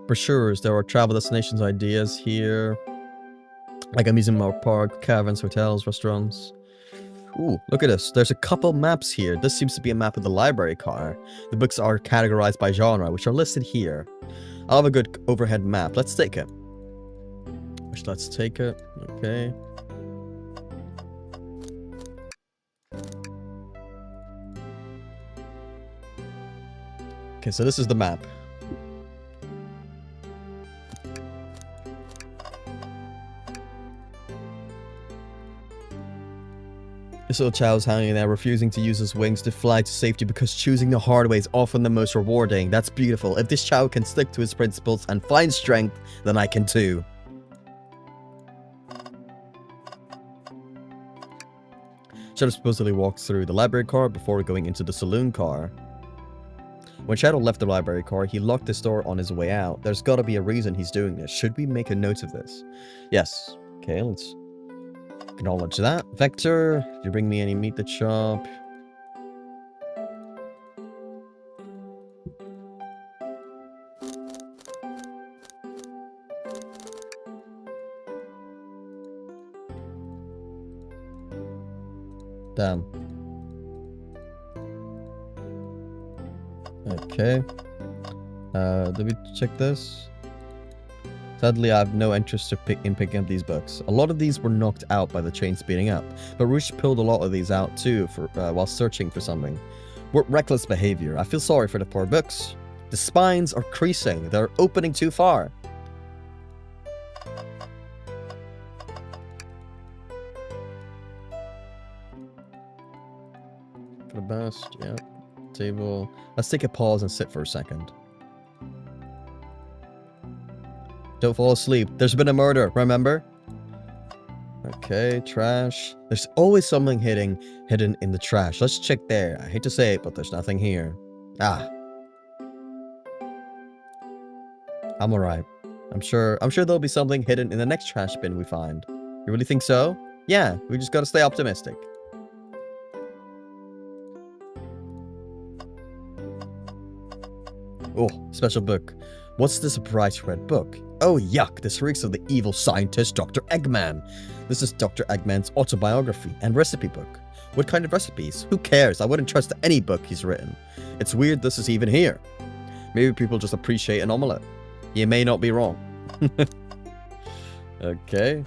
Brochures. There are travel destinations ideas here. Like amusement park, caverns, hotels, restaurants. Ooh, look at this. There's a couple maps here. This seems to be a map of the library car. The books are categorized by genre, which are listed here. I'll have a good overhead map. Let's take it. Let's take it. Okay. Okay, so this is the map. This little child's hanging there, refusing to use his wings to fly to safety because choosing the hard way is often the most rewarding. That's beautiful. If this child can stick to his principles and find strength, then I can too. Shadow supposedly walked through the library car before going into the saloon car. When Shadow left the library car, he locked this door on his way out. There's gotta be a reason he's doing this. Should we make a note of this? Yes. Okay, let's acknowledge that. Vector, did you bring me any meat to chop? Damn. Okay. Did we check this? Sadly, I have no interest in picking up these books. A lot of these were knocked out by the train speeding up, but Rouge pulled a lot of these out too while searching for something. What reckless behavior. I feel sorry for the poor books. The spines are creasing. They're opening too far. For the best, yeah. Table. Let's take a pause and sit for a second. Don't fall asleep. There's been a murder, remember? Okay, trash. There's always something hidden in the trash. Let's check there. I hate to say it, but there's nothing here. Ah. I'm alright. I'm sure there'll be something hidden in the next trash bin we find. You really think so? Yeah, we just gotta stay optimistic. Oh, special book. What's this bright red book? Oh, yuck, this reeks of the evil scientist Dr. Eggman. This is Dr. Eggman's autobiography and recipe book. What kind of recipes? Who cares? I wouldn't trust any book he's written. It's weird this is even here. Maybe people just appreciate an omelette. You may not be wrong. Okay.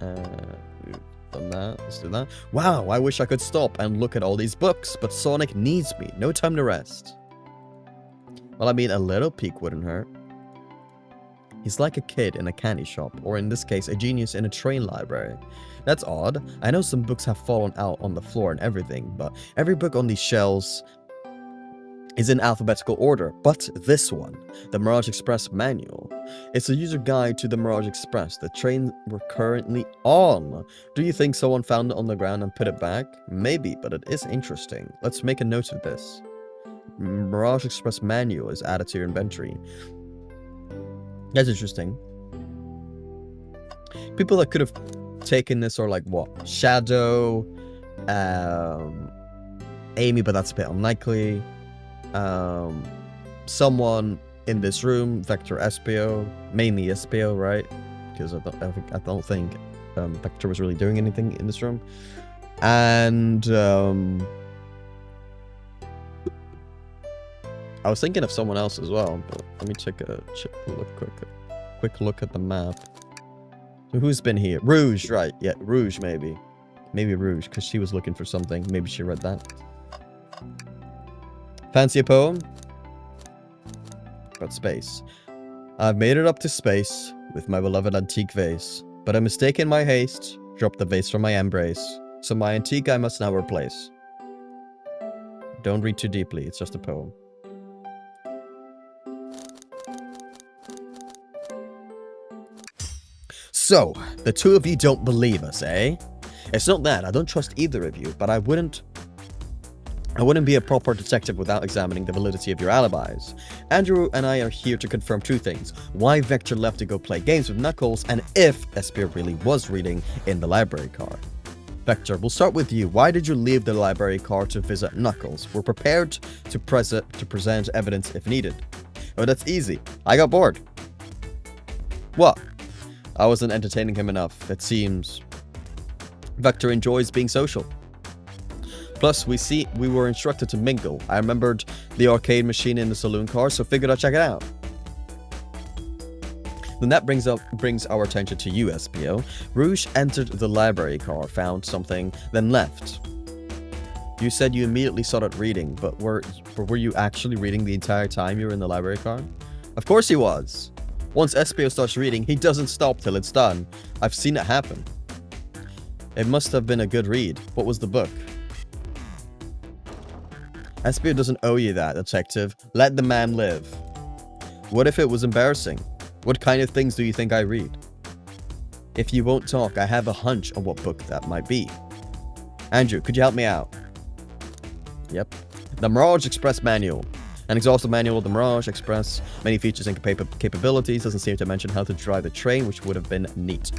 Done that. Let's do that. Wow, I wish I could stop and look at all these books, but Sonic needs me. No time to rest. Well, I mean, a little peek wouldn't hurt. He's like a kid in a candy shop, or in this case, a genius in a train library. That's odd. I know some books have fallen out on the floor and everything, but every book on these shelves is in alphabetical order. But this one, the Mirage Express Manual. It's a user guide to the Mirage Express, the train we're currently on. Do you think someone found it on the ground and put it back? Maybe, but it is interesting. Let's make a note of this. Mirage Express Manual is added to your inventory. That's interesting. People that could have taken this are like what? Shadow, Amy, but that's a bit unlikely. Someone in this room, Vector Espio, mainly Espio, right? Because I don't think Vector was really doing anything in this room. And I was thinking of someone else as well, but let me take a quick look at the map. So who's been here? Rouge, right? Yeah, Rouge maybe. Maybe Rouge, because she was looking for something. Maybe she read that. Fancy a poem? But space. I've made it up to space with my beloved antique vase, but a mistake in my haste dropped the vase from my embrace, so my antique I must now replace. Don't read too deeply, it's just a poem. So, the two of you don't believe us, eh? It's not that, I don't trust either of you, but I wouldn't be a proper detective without examining the validity of your alibis. Andrew and I are here to confirm two things. Why Vector left to go play games with Knuckles, and if Espio really was reading in the library car. Vector, we'll start with you. Why did you leave the library car to visit Knuckles? We're prepared to present evidence if needed. Oh, that's easy. I got bored. What? I wasn't entertaining him enough, it seems. Vector enjoys being social. Plus, we were instructed to mingle. I remembered the arcade machine in the saloon car, so figured I'd check it out. Then that brings our attention to you, Espio. Rouge entered the library car, found something, then left. You said you immediately started reading, but were you actually reading the entire time you were in the library car? Of course he was. Once Espio starts reading, he doesn't stop till it's done. I've seen it happen. It must have been a good read. What was the book? Espio doesn't owe you that, detective. Let the man live. What if it was embarrassing? What kind of things do you think I read? If you won't talk, I have a hunch on what book that might be. Andrew, could you help me out? Yep. The Mirage Express Manual. An exhaustive manual of the Mirage Express. Many features and capabilities. Doesn't seem to mention how to drive the train, which would have been neat.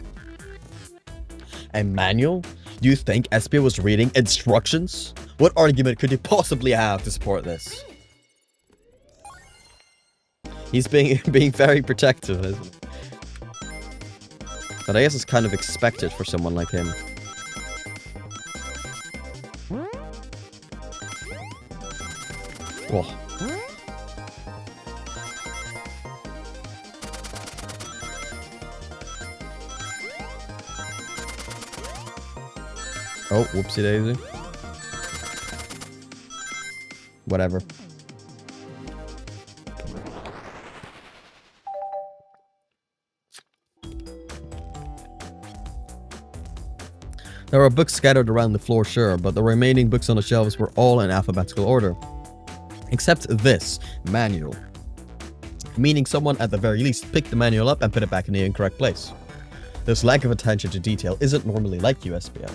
A manual? Do you think Espio was reading instructions? What argument could you possibly have to support this? He's being very protective, isn't he? But I guess it's kind of expected for someone like him. Whoa. Oh, whoopsie daisy. Whatever. There are books scattered around the floor, sure, but the remaining books on the shelves were all in alphabetical order. Except this manual. Meaning someone at the very least picked the manual up and put it back in the incorrect place. This lack of attention to detail isn't normally like you, Espio.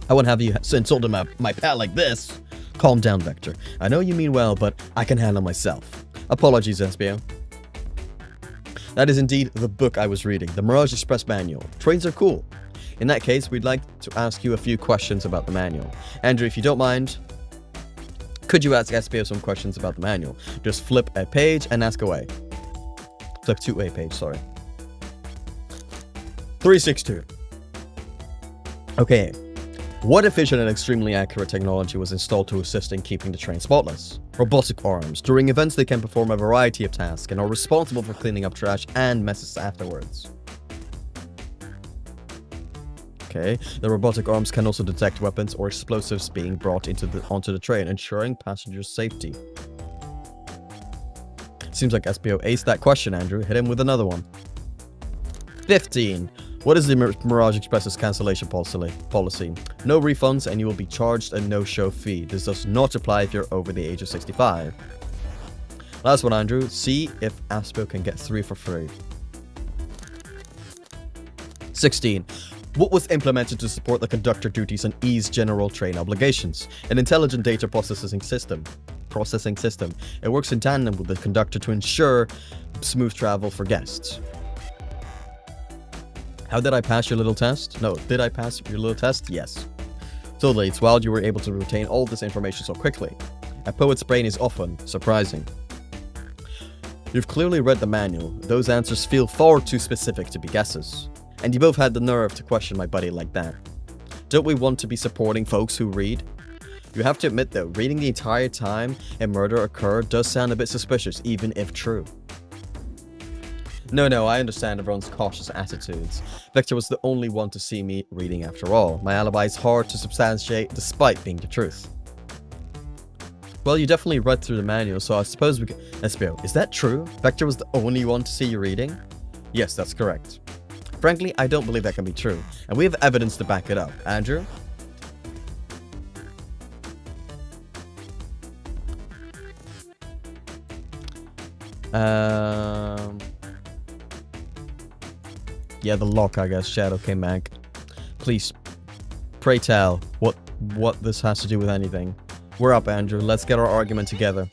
I wouldn't have you insulted my pal like this. Calm down, Vector. I know you mean well, but I can handle myself. Apologies, Espio. That is indeed the book I was reading, the Mirage Express Manual. Trains are cool. In that case, we'd like to ask you a few questions about the manual. Andrew, if you don't mind, could you ask Espio some questions about the manual? Just flip a page and ask away. Flip to a page, sorry. 362. Okay. What efficient and extremely accurate technology was installed to assist in keeping the train spotless? Robotic arms. During events, they can perform a variety of tasks and are responsible for cleaning up trash and messes afterwards. Okay. The robotic arms can also detect weapons or explosives being brought onto the train, ensuring passengers' safety. Seems like Espio aced that question, Andrew. Hit him with another one. 15. What is the Mirage Express's cancellation policy? No refunds and you will be charged a no-show fee. This does not apply if you're over the age of 65. Last one, Andrew. See if Espio can get 3 for free. 16. What was implemented to support the conductor duties and ease general train obligations? An intelligent data processing system. It works in tandem with the conductor to ensure smooth travel for guests. How did I pass your little test? No, did I pass your little test? Yes. Totally, it's wild you were able to retain all this information so quickly. A poet's brain is often surprising. You've clearly read the manual. Those answers feel far too specific to be guesses. And you both had the nerve to question my buddy like that. Don't we want to be supporting folks who read? You have to admit though, reading the entire time a murder occurred does sound a bit suspicious, even if true. No, I understand everyone's cautious attitudes. Vector was the only one to see me reading after all. My alibi is hard to substantiate despite being the truth. Well, you definitely read through the manual, so I suppose we could... SPO, is that true? Vector was the only one to see you reading? Yes, that's correct. Frankly, I don't believe that can be true, and we have evidence to back it up. Andrew? Yeah, the lock, I guess. Shadow came back. Please, pray tell what this has to do with anything. We're up, Andrew. Let's get our argument together.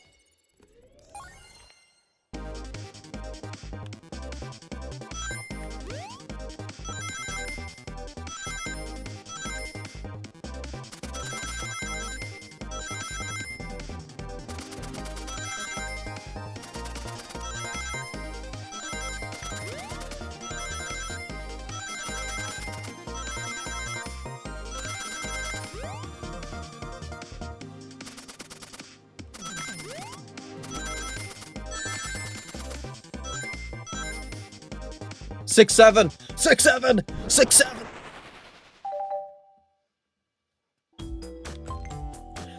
Six, seven! 6-7!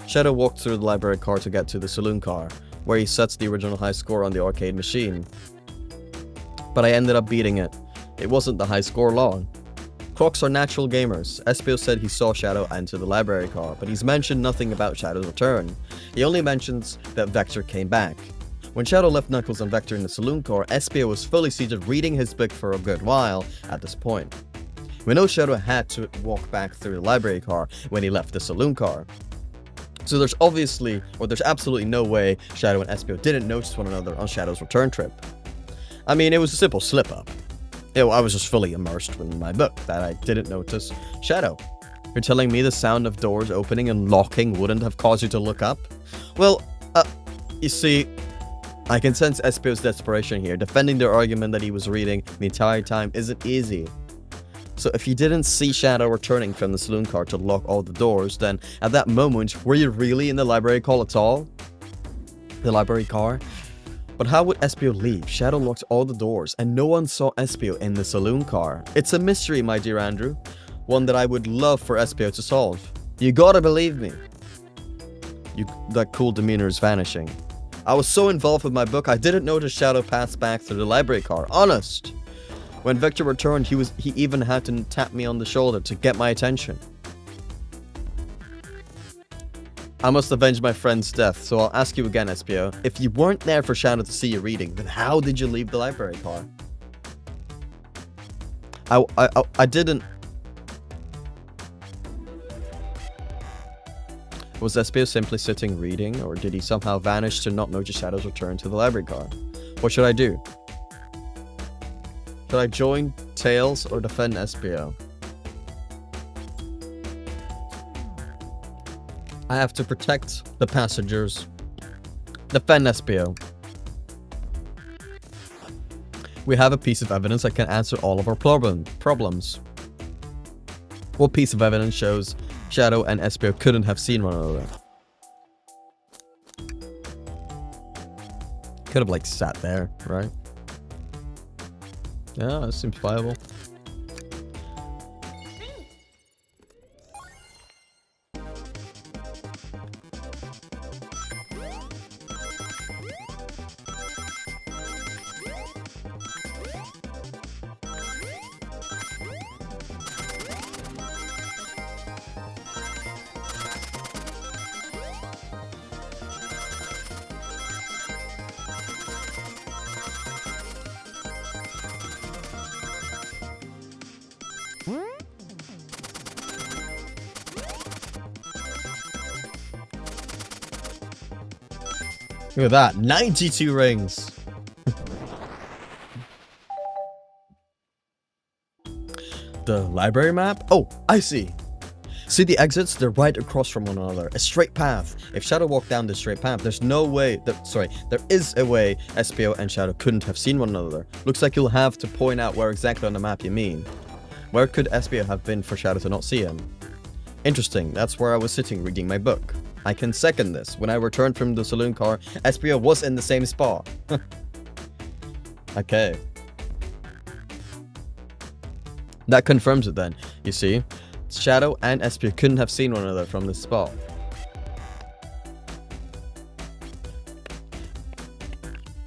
Shadow walked through the library car to get to the saloon car, where he sets the original high score on the arcade machine. But I ended up beating it. It wasn't the high score long. Crocs are natural gamers. Espio said he saw Shadow enter the library car, but he's mentioned nothing about Shadow's return. He only mentions that Vector came back. When Shadow left Knuckles and Vector in the saloon car, Espio was fully seated reading his book for a good while at this point. We know Shadow had to walk back through the library car when he left the saloon car. So there's absolutely no way Shadow and Espio didn't notice one another on Shadow's return trip. I mean, it was a simple slip-up. I was just fully immersed in my book that I didn't notice Shadow. You're telling me the sound of doors opening and locking wouldn't have caused you to look up? Well, you see, I can sense Espio's desperation here. Defending their argument that he was reading the entire time isn't easy. So if you didn't see Shadow returning from the saloon car to lock all the doors, then at that moment, were you really in the library car at all? The library car? But how would Espio leave? Shadow locked all the doors, and no one saw Espio in the saloon car. It's a mystery, my dear Andrew. One that I would love for Espio to solve. You gotta believe me. That cool demeanor is vanishing. I was so involved with my book, I didn't notice Shadow pass back through the library car. Honest. When Vector returned, he even had to tap me on the shoulder to get my attention. I must avenge my friend's death, so I'll ask you again, Espio. If you weren't there for Shadow to see you reading, then how did you leave the library car? I didn't... Was Espio simply sitting reading, or did he somehow vanish to not notice Shadow's return to the library car? What should I do? Should I join Tails or defend Espio? I have to protect the passengers. Defend Espio. We have a piece of evidence that can answer all of our problems. What piece of evidence shows Shadow and Espio couldn't have seen one another? Could have, like, sat there, right? Yeah, that seems viable. Look at that, 92 rings. The library map? Oh, I see. See the exits? They're right across from one another. A straight path. If Shadow walked down this straight path, there's no way there is a way Espio and Shadow couldn't have seen one another. Looks like you'll have to point out where exactly on the map you mean. Where could Espio have been for Shadow to not see him? Interesting, that's where I was sitting reading my book. I can second this. When I returned from the saloon car, Espio was in the same spot. Okay. That confirms it then. You see, Shadow and Espio couldn't have seen one another from this spot.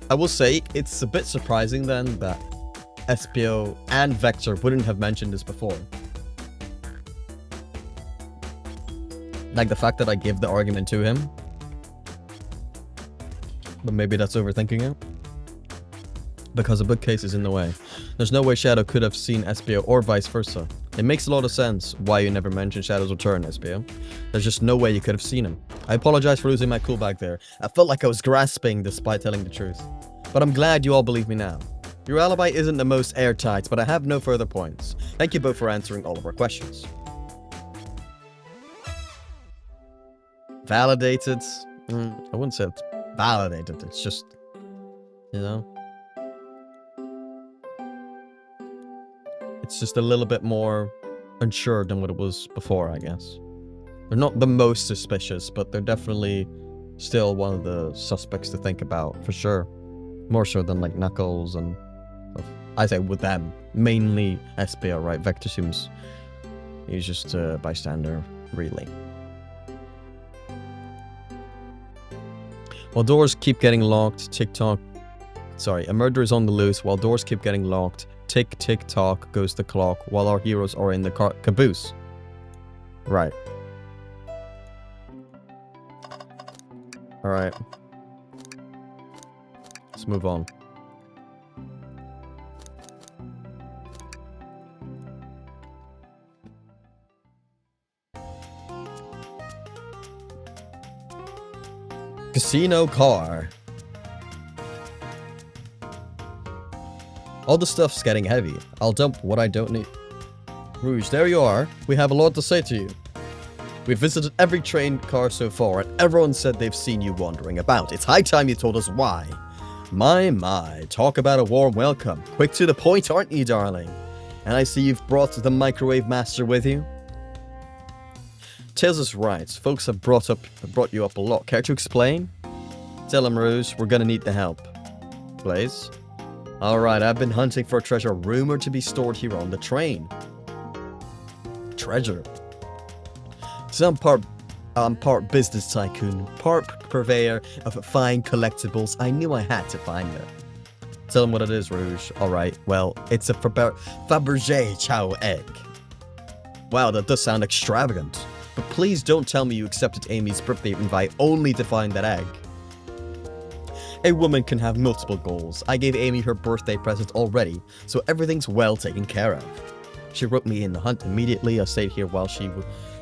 I will say it's a bit surprising then that SPO and Vector wouldn't have mentioned this before. Like the fact that I gave the argument to him. But maybe that's overthinking it. Because a bookcase is in the way. There's no way Shadow could have seen SPO or vice versa. It makes a lot of sense why you never mentioned Shadow's return, SPO. There's just no way you could have seen him. I apologize for losing my cool back there. I felt like I was grasping despite telling the truth. But I'm glad you all believe me now. Your alibi isn't the most airtight, but I have no further points. Thank you both for answering all of our questions. Validated? I wouldn't say it's validated, it's just, you know? It's just a little bit more unsure than what it was before, I guess. They're not the most suspicious, but they're definitely still one of the suspects to think about, for sure. More so than, like, Knuckles and stuff. I say with them. Mainly SPO, right? Vector seems he's just a bystander, really. While doors keep getting locked, a murder is on the loose. While doors keep getting locked, tick, tick, tock goes the clock while our heroes are in the caboose. Right. Alright. Let's move on. Casino car. All the stuff's getting heavy. I'll dump what I don't need. Rouge, there you are. We have a lot to say to you. We've visited every train car so far, and everyone said they've seen you wandering about. It's high time you told us why. My, talk about a warm welcome. Quick to the point, aren't you, darling? And I see you've brought the Microwave Master with you. Tails is right. Folks have brought you up a lot. Care to explain? Tell him, Rouge, we're gonna need the help. Blaze? Alright, I've been hunting for a treasure rumored to be stored here on the train. Treasure? Some part business tycoon, part purveyor of fine collectibles. I knew I had to find it. Tell him what it is, Rouge. Alright, well, it's a Fabergé Chow egg. Wow, that does sound extravagant. But please don't tell me you accepted Amy's birthday invite only to find that egg. A woman can have multiple goals. I gave Amy her birthday present already, so everything's well taken care of. She wrote me in the hunt immediately. I stayed here while she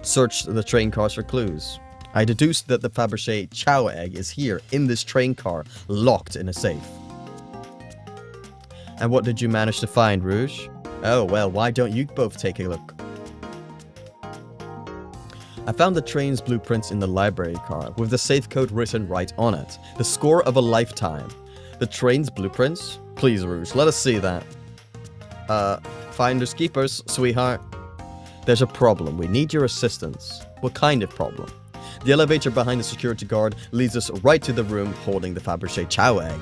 searched the train cars for clues. I deduced that the Fabergé Chow egg is here in this train car, locked in a safe. And what did you manage to find, Rouge? Oh, well, why don't you both take a look? I found the train's blueprints in the library car, with the safe code written right on it. The score of a lifetime. The train's blueprints? Please, Rouge, let us see that. Finders keepers, sweetheart. There's a problem. We need your assistance. What kind of problem? The elevator behind the security guard leads us right to the room holding the Fabergé Chow egg.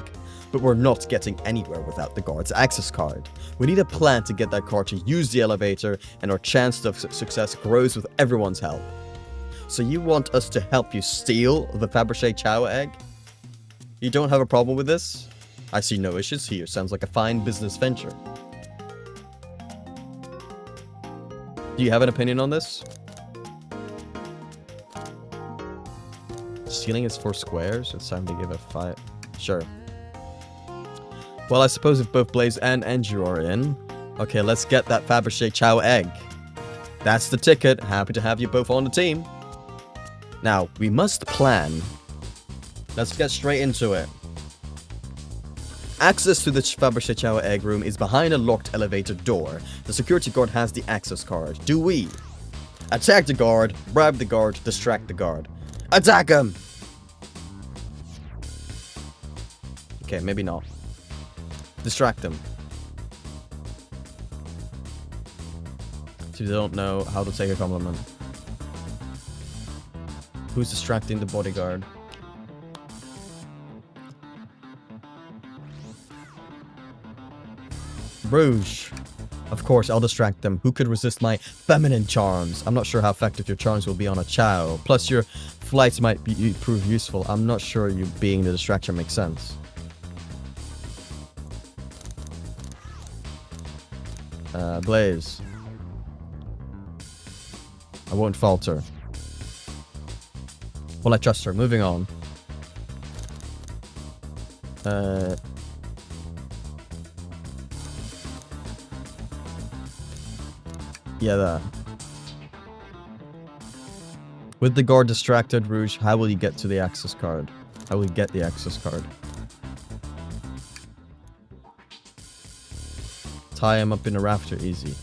But we're not getting anywhere without the guard's access card. We need a plan to get that card to use the elevator, and our chance of success grows with everyone's help. So you want us to help you steal the Fabergé Chow egg? You don't have a problem with this? I see no issues here. Sounds like a fine business venture. Do you have an opinion on this? Stealing is 4 squares. It's time to give a 5. Sure. Well, I suppose if both Blaze and Andrew are in. Okay, let's get that Fabergé Chow egg. That's the ticket. Happy to have you both on the team. Now, we must plan. Let's get straight into it. Access to the Fabergé Chow egg room is behind a locked elevator door. The security guard has the access card. Do we? Attack the guard, bribe the guard, distract the guard. Attack him! Okay, maybe not. Distract him. So you don't know how to take a compliment. Who's distracting the bodyguard? Rouge. Of course, I'll distract them. Who could resist my feminine charms? I'm not sure how effective your charms will be on a Chow. Plus, your flights might prove useful. I'm not sure you being the distraction makes sense. Blaze. I won't falter. Well, I trust her. Moving on. Yeah, that. With the guard distracted, Rouge, how will you get to the access card? How will you get the access card? Tie him up in a rafter, easy.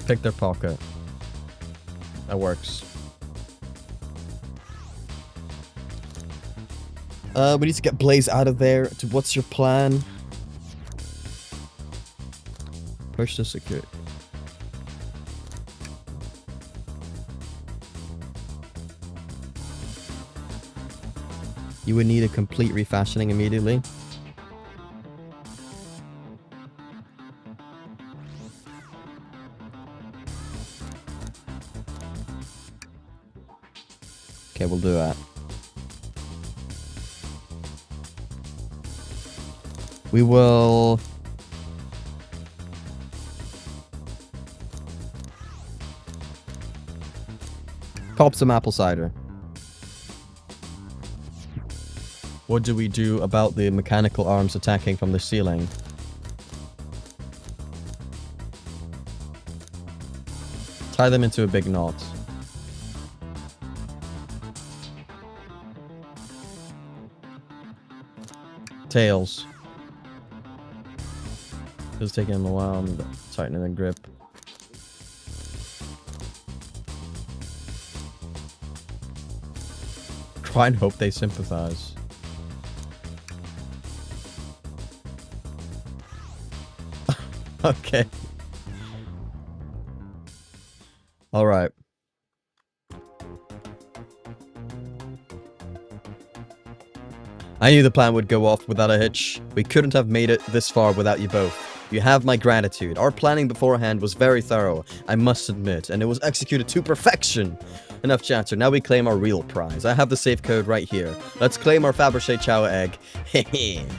Pick their pocket. That works. We need to get Blaze out of there. What's your plan? Push the security. You would need a complete refashioning immediately. Okay, we'll do that. We will... Cop some apple cider. What do we do about the mechanical arms attacking from the ceiling? Tie them into a big knot. Tails. It's taking them a while. I'm tightening the grip. Try and hope they sympathize. Okay. Alright. I knew the plan would go off without a hitch. We couldn't have made it this far without you both. You have my gratitude. Our planning beforehand was very thorough, I must admit, and it was executed to perfection. Enough chatter, now we claim our real prize. I have the safe code right here. Let's claim our Fabergé Chow egg. Hehe.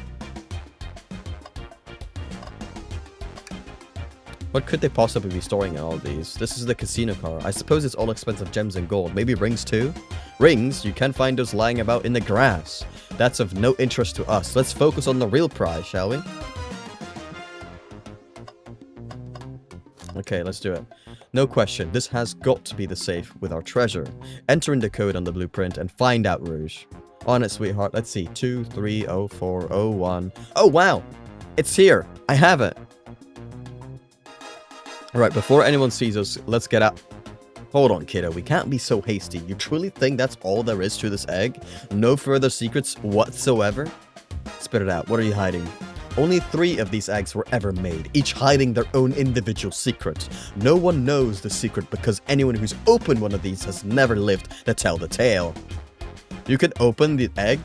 What could they possibly be storing in all these? This is the casino car. I suppose it's all expensive gems and gold. Maybe rings too? Rings? You can find those lying about in the grass. That's of no interest to us. Let's focus on the real prize, shall we? Okay, let's do it. No question, this has got to be the safe with our treasure. Enter in the code on the blueprint and find out, Rouge. On it, sweetheart. Let's see. 230401. Oh, wow! It's here! I have it! Alright, before anyone sees us, let's get out. Hold on, kiddo. We can't be so hasty. You truly think that's all there is to this egg? No further secrets whatsoever? Spit it out. What are you hiding? Only 3 of these eggs were ever made, each hiding their own individual secret. No one knows the secret because anyone who's opened one of these has never lived to tell the tale. You can open the egg?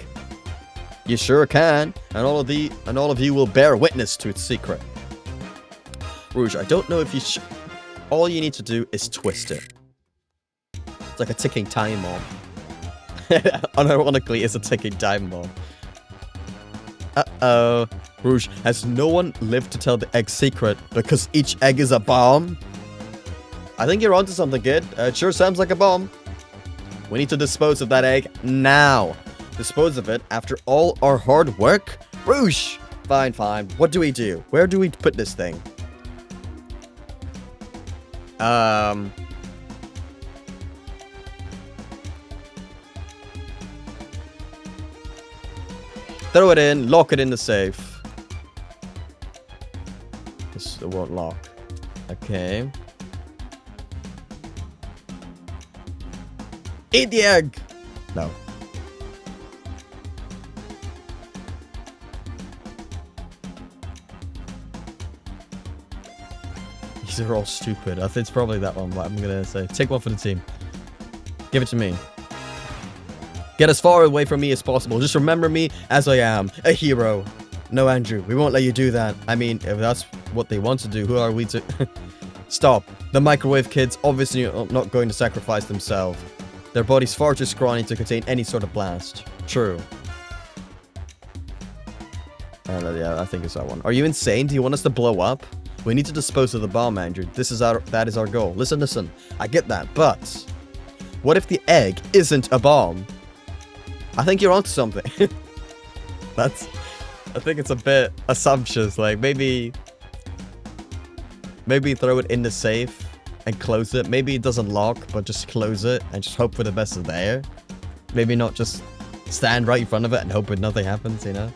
You sure can, and all of you will bear witness to its secret. Rouge, I don't know if you all you need to do is twist it. It's like a ticking time bomb. Unironically, it's a ticking time bomb. Uh-oh. Rouge, has no one lived to tell the egg secret because each egg is a bomb? I think you're onto something, kid. It sure sounds like a bomb. We need to dispose of that egg now. Dispose of it after all our hard work? Rouge! Fine, fine. What do we do? Where do we put this thing? Throw it in, lock it in the safe. This won't lock. Okay. Eat the egg! No. These are all stupid. I think it's probably that one, but I'm gonna say, take one for the team. Give it to me. Get as far away from me as possible. Just remember me as I am, a hero. No, Andrew, we won't let you do that. I mean, if that's what they want to do, who are we to... Stop. The microwave kids obviously are not going to sacrifice themselves. Their body's far too scrawny to contain any sort of blast. True. Yeah, I think it's that one. Are you insane? Do you want us to blow up? We need to dispose of the bomb, Andrew. That is our goal. Listen. I get that, but what if the egg isn't a bomb? I think you're onto something. I think it's a bit assumptions. Like maybe throw it in the safe and close it. Maybe it doesn't lock, but just close it and just hope for the best is there. Maybe not just stand right in front of it and hope that nothing happens, you know?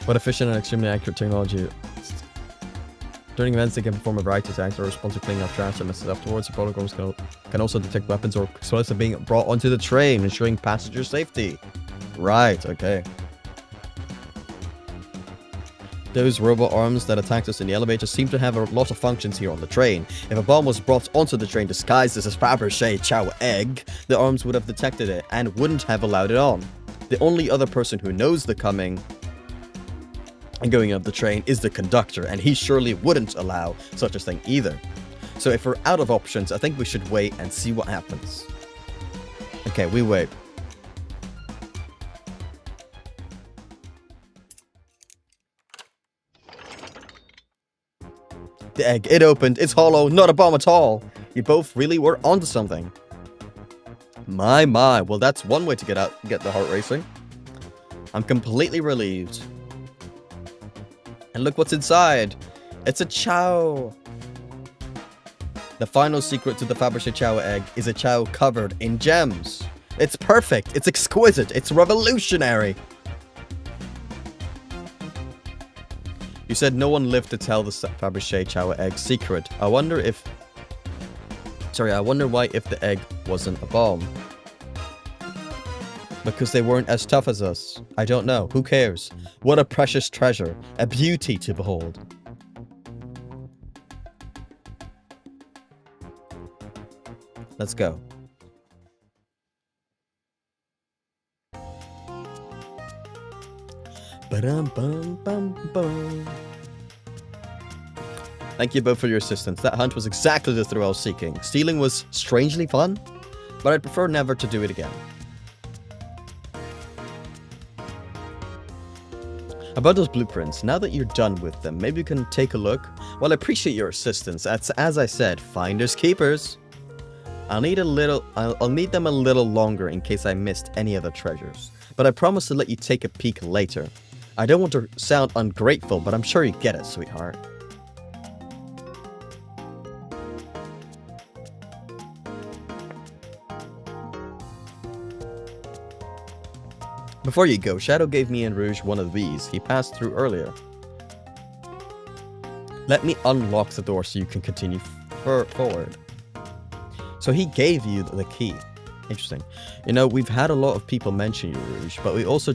What efficient and extremely accurate technology. During events, they can perform a variety of tasks or respond to cleaning up trash that messes afterwards. The protocols can also detect weapons or explosives being brought onto the train, ensuring passenger safety. Right, okay. Those robot arms that attacked us in the elevator seem to have a lot of functions here on the train. If a bomb was brought onto the train disguised as a Fabergé Chow egg, the arms would have detected it and wouldn't have allowed it on. The only other person who knows the coming and going up the train is the conductor, and he surely wouldn't allow such a thing either. So if we're out of options, I think we should wait and see what happens. Okay, we wait. The egg, it opened, it's hollow, not a bomb at all. You both really were onto something. My, well that's one way to get the heart racing. I'm completely relieved. And look what's inside. It's a Chow. The final secret to the Fabergé Chow egg is a Chow covered in gems. It's perfect, it's exquisite, it's revolutionary. You said no one lived to tell the Fabergé Chow egg secret. I wonder why if the egg wasn't a bomb. Because they weren't as tough as us. I don't know. Who cares? What a precious treasure. A beauty to behold. Let's go. Ba-dum-bum-bum-bum. Thank you both for your assistance. That hunt was exactly the thrill I was seeking. Stealing was strangely fun, but I'd prefer never to do it again. About those blueprints, now that you're done with them, maybe you can take a look. Well, I appreciate your assistance. As I said, finders keepers. I'll need them a little longer in case I missed any other treasures. But I promise to let you take a peek later. I don't want to sound ungrateful, but I'm sure you get it, sweetheart. Before you go, Shadow gave me and Rouge one of these. He passed through earlier. Let me unlock the door so you can continue forward. So he gave you the key. Interesting. You know, we've had a lot of people mention you, Rouge, but we also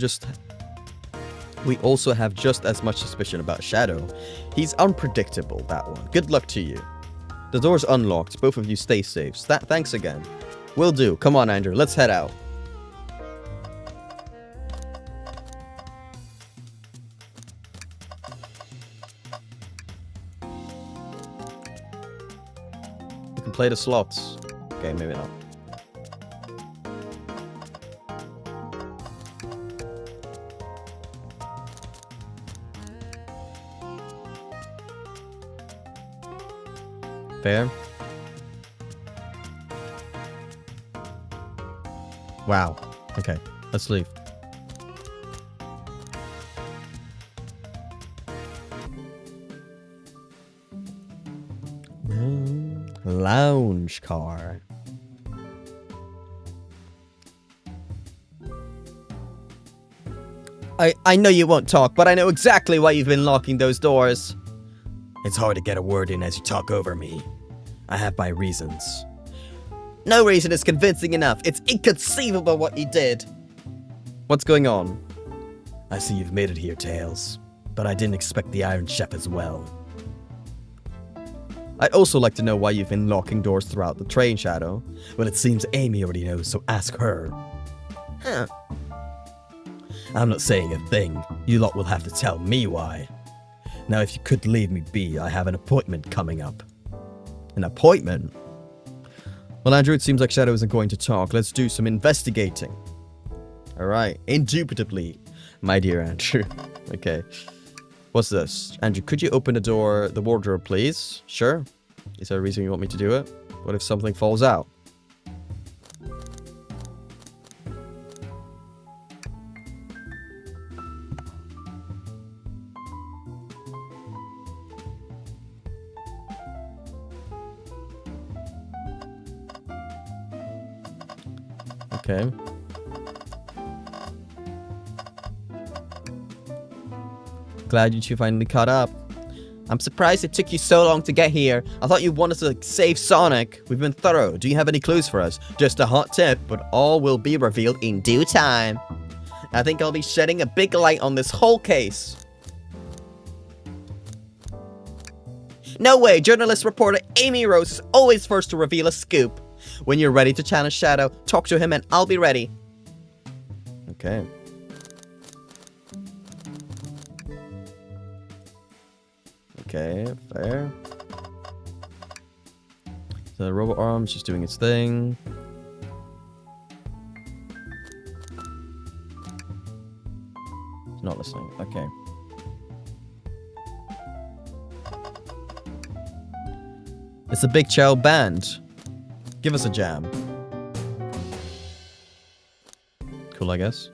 have just as much suspicion about Shadow. He's unpredictable, that one. Good luck to you. The door's unlocked. Both of you stay safe. Thanks again. Will do. Come on, Andrew. Let's head out. We can play the slots. Okay, maybe not. Fair. Wow. Okay, let's leave. Lounge car. I know you won't talk, but I know exactly why you've been locking those doors. It's hard to get a word in as you talk over me. I have my reasons. No reason is convincing enough. It's inconceivable what you did. What's going on? I see you've made it here, Tails. But I didn't expect the Iron Chef as well. I'd also like to know why you've been locking doors throughout the train, Shadow. Well, it seems Amy already knows, so ask her. Huh. I'm not saying a thing. You lot will have to tell me why. Now, if you could leave me be, I have an appointment coming up. An appointment? Well, Andrew, it seems like Shadow isn't going to talk. Let's do some investigating. Alright, indubitably, my dear Andrew. Okay. What's this? Andrew, could you open the wardrobe, please? Sure. Is there a reason you want me to do it? What if something falls out? Okay. Glad you two finally caught up. I'm surprised it took you so long to get here. I thought you wanted to save Sonic. We've been thorough. Do you have any clues for us? Just a hot tip, but all will be revealed in due time. I think I'll be shedding a big light on this whole case. No way, journalist reporter Amy Rose is always first to reveal a scoop. When you're ready to challenge Shadow, talk to him and I'll be ready. Okay. Okay, fair. So the robot arm's just doing its thing. It's not listening. Okay. It's a Big Chow band. Give us a jam. Cool, I guess.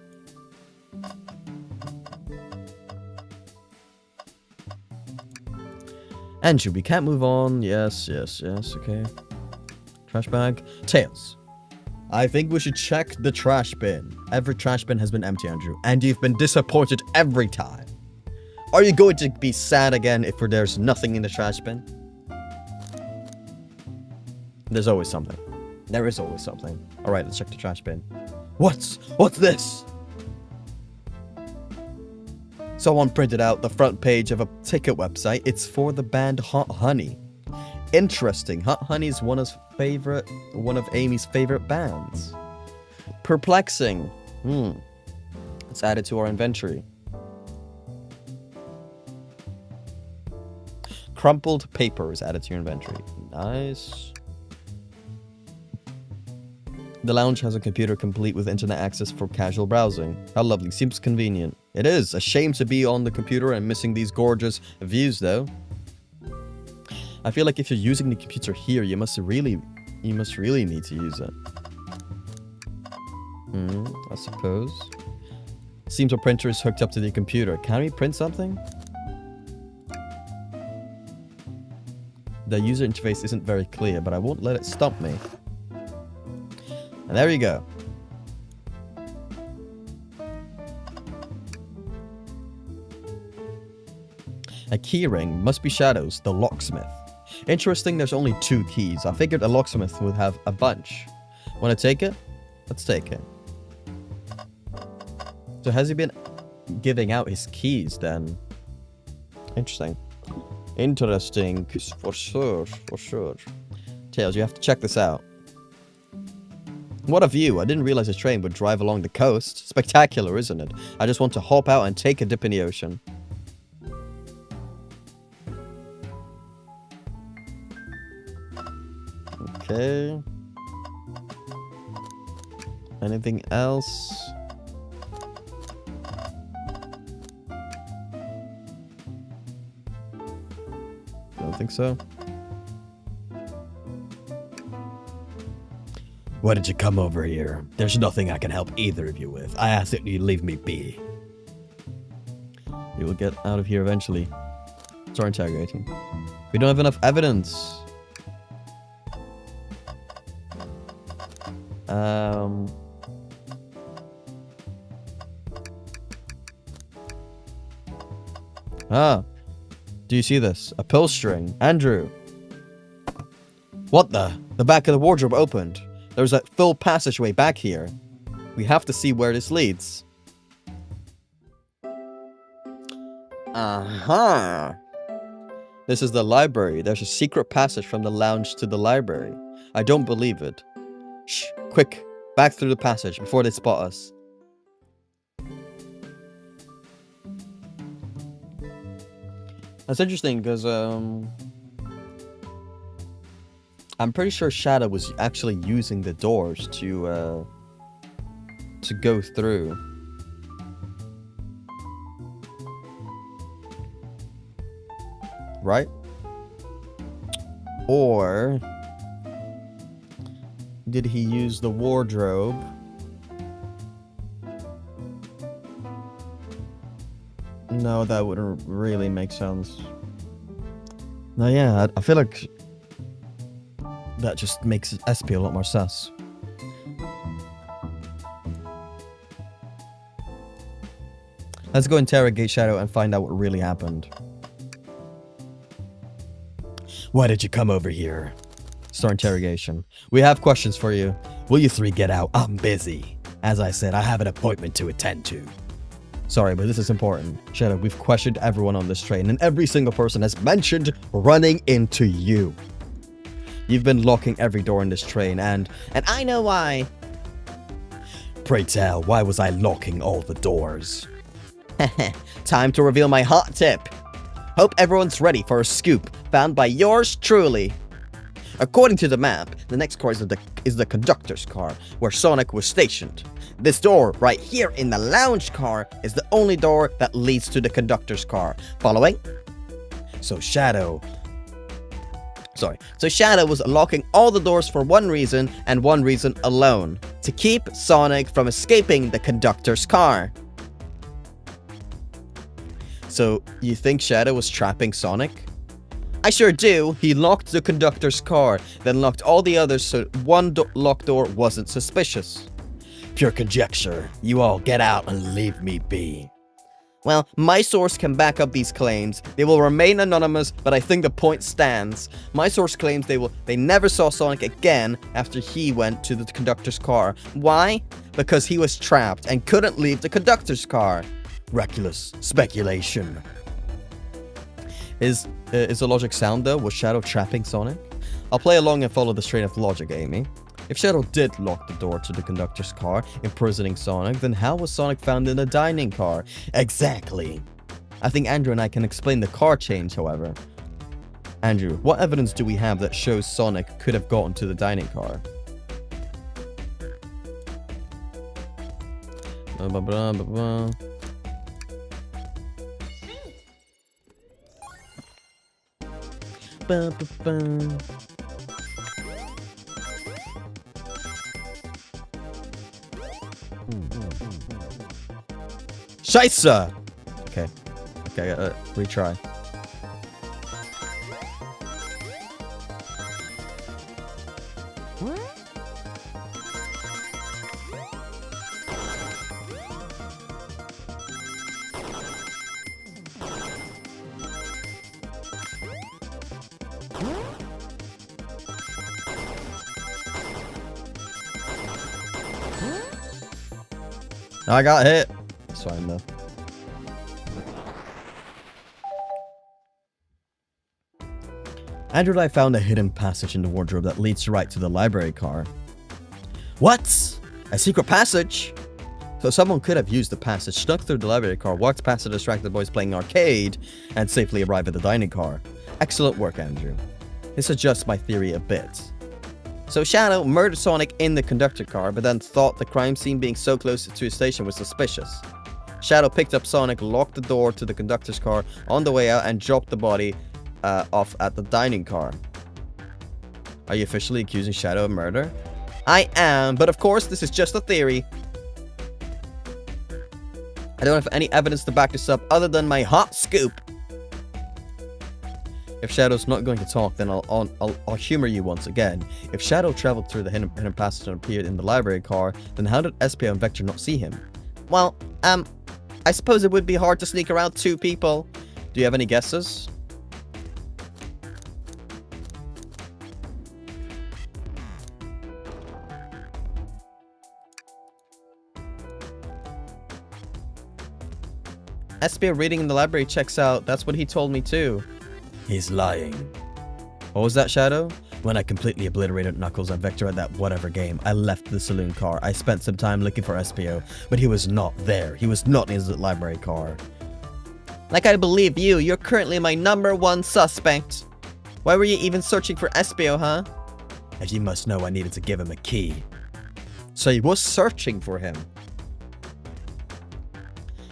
Andrew, we can't move on. Yes, okay. Trash bag. Tails. I think we should check the trash bin. Every trash bin has been empty, Andrew. And you've been disappointed every time. Are you going to be sad again if there's nothing in the trash bin? There's always something. There is always something. Alright, let's check the trash bin. What's this? Someone printed out the front page of a ticket website. It's for the band Hot Honey. Interesting. Hot Honey is one of Amy's favorite bands. Perplexing. Let's add it to our inventory. Crumpled paper is added to your inventory. Nice. The lounge has a computer complete with internet access for casual browsing. How lovely. Seems convenient. It is. A shame to be on the computer and missing these gorgeous views, though. I feel like if you're using the computer here, you must really need to use it. I suppose. Seems our printer is hooked up to the computer. Can we print something? The user interface isn't very clear, but I won't let it stump me. And there you go. A keyring must be Shadow's, the locksmith. Interesting, there's only 2 keys. I figured a locksmith would have a bunch. Want to take it? Let's take it. So has he been giving out his keys then? Interesting. Interesting, for sure. Tails, you have to check this out. What a view. I didn't realize a train would drive along the coast. Spectacular, isn't it? I just want to hop out and take a dip in the ocean. Okay. Anything else? Don't think so. Why did you come over here? There's nothing I can help either of you with. I ask that you leave me be. We will get out of here eventually. Start interrogating. We don't have enough evidence. Do you see this? A pull string. Andrew. What the? The back of the wardrobe opened. There's a full passageway back here. We have to see where this leads. This is the library. There's a secret passage from the lounge to the library. I don't believe it. Shh, quick. Back through the passage before they spot us. That's interesting because, I'm pretty sure Shadow was actually using the doors to go through. Right? Or did he use the wardrobe? No, that wouldn't really make sense. No, yeah, I feel like that just makes SP a lot more sus. Let's go interrogate Shadow and find out what really happened. Why did you come over here? Start interrogation. We have questions for you. Will you three get out? I'm busy. As I said, I have an appointment to attend to. Sorry, but this is important. Shadow, we've questioned everyone on this train, and every single person has mentioned running into you. You've been locking every door in this train, and I know why. Pray tell, why was I locking all the doors? Time to reveal my hot tip. Hope everyone's ready for a scoop found by yours truly. According to the map, the next car is the conductor's car, where Sonic was stationed. This door, right here in the lounge car, is the only door that leads to the conductor's car. Following? So Shadow was locking all the doors for one reason, and one reason alone. To keep Sonic from escaping the conductor's car. So, you think Shadow was trapping Sonic? I sure do. He locked the conductor's car, then locked all the others so one locked door wasn't suspicious. Pure conjecture. You all get out and leave me be. Well, my source can back up these claims. They will remain anonymous, but I think the point stands. My source claims they never saw Sonic again after he went to the conductor's car. Why? Because he was trapped and couldn't leave the conductor's car. Reckless speculation. Is the logic sound though? Was Shadow trapping Sonic? I'll play along and follow this train of logic, Amy. If Shadow did lock the door to the conductor's car, imprisoning Sonic, then how was Sonic found in a dining car? Exactly. I think Andrew and I can explain the car change, however. Andrew, what evidence do we have that shows Sonic could have gotten to the dining car? Scheisse! Okay, retry. I got hit. It's fine though. Andrew and I found a hidden passage in the wardrobe that leads right to the library car. What? A secret passage? So someone could have used the passage, snuck through the library car, walked past the distracted boys playing arcade, and safely arrived at the dining car. Excellent work, Andrew. This adjusts my theory a bit. So Shadow murdered Sonic in the conductor car, but then thought the crime scene being so close to his station was suspicious. Shadow picked up Sonic, locked the door to the conductor's car on the way out, and dropped the body off at the dining car. Are you officially accusing Shadow of murder? I am, but of course this is just a theory. I don't have any evidence to back this up other than my hot scoop. If Shadow's not going to talk, then I'll humor you once again. If Shadow traveled through the hidden passage and appeared in the library car, then how did SPO and Vector not see him? Well, I suppose it would be hard to sneak around two people. Do you have any guesses? SPO reading in the library checks out. That's what he told me too. He's lying. What was that, Shadow? When I completely obliterated Knuckles and Vector at that whatever game, I left the saloon car. I spent some time looking for SPO, but he was not there. He was not in the library car. Like I believe you, you're currently my #1 suspect. Why were you even searching for SPO, huh? as you must know I needed to give him a key. So he was searching for him.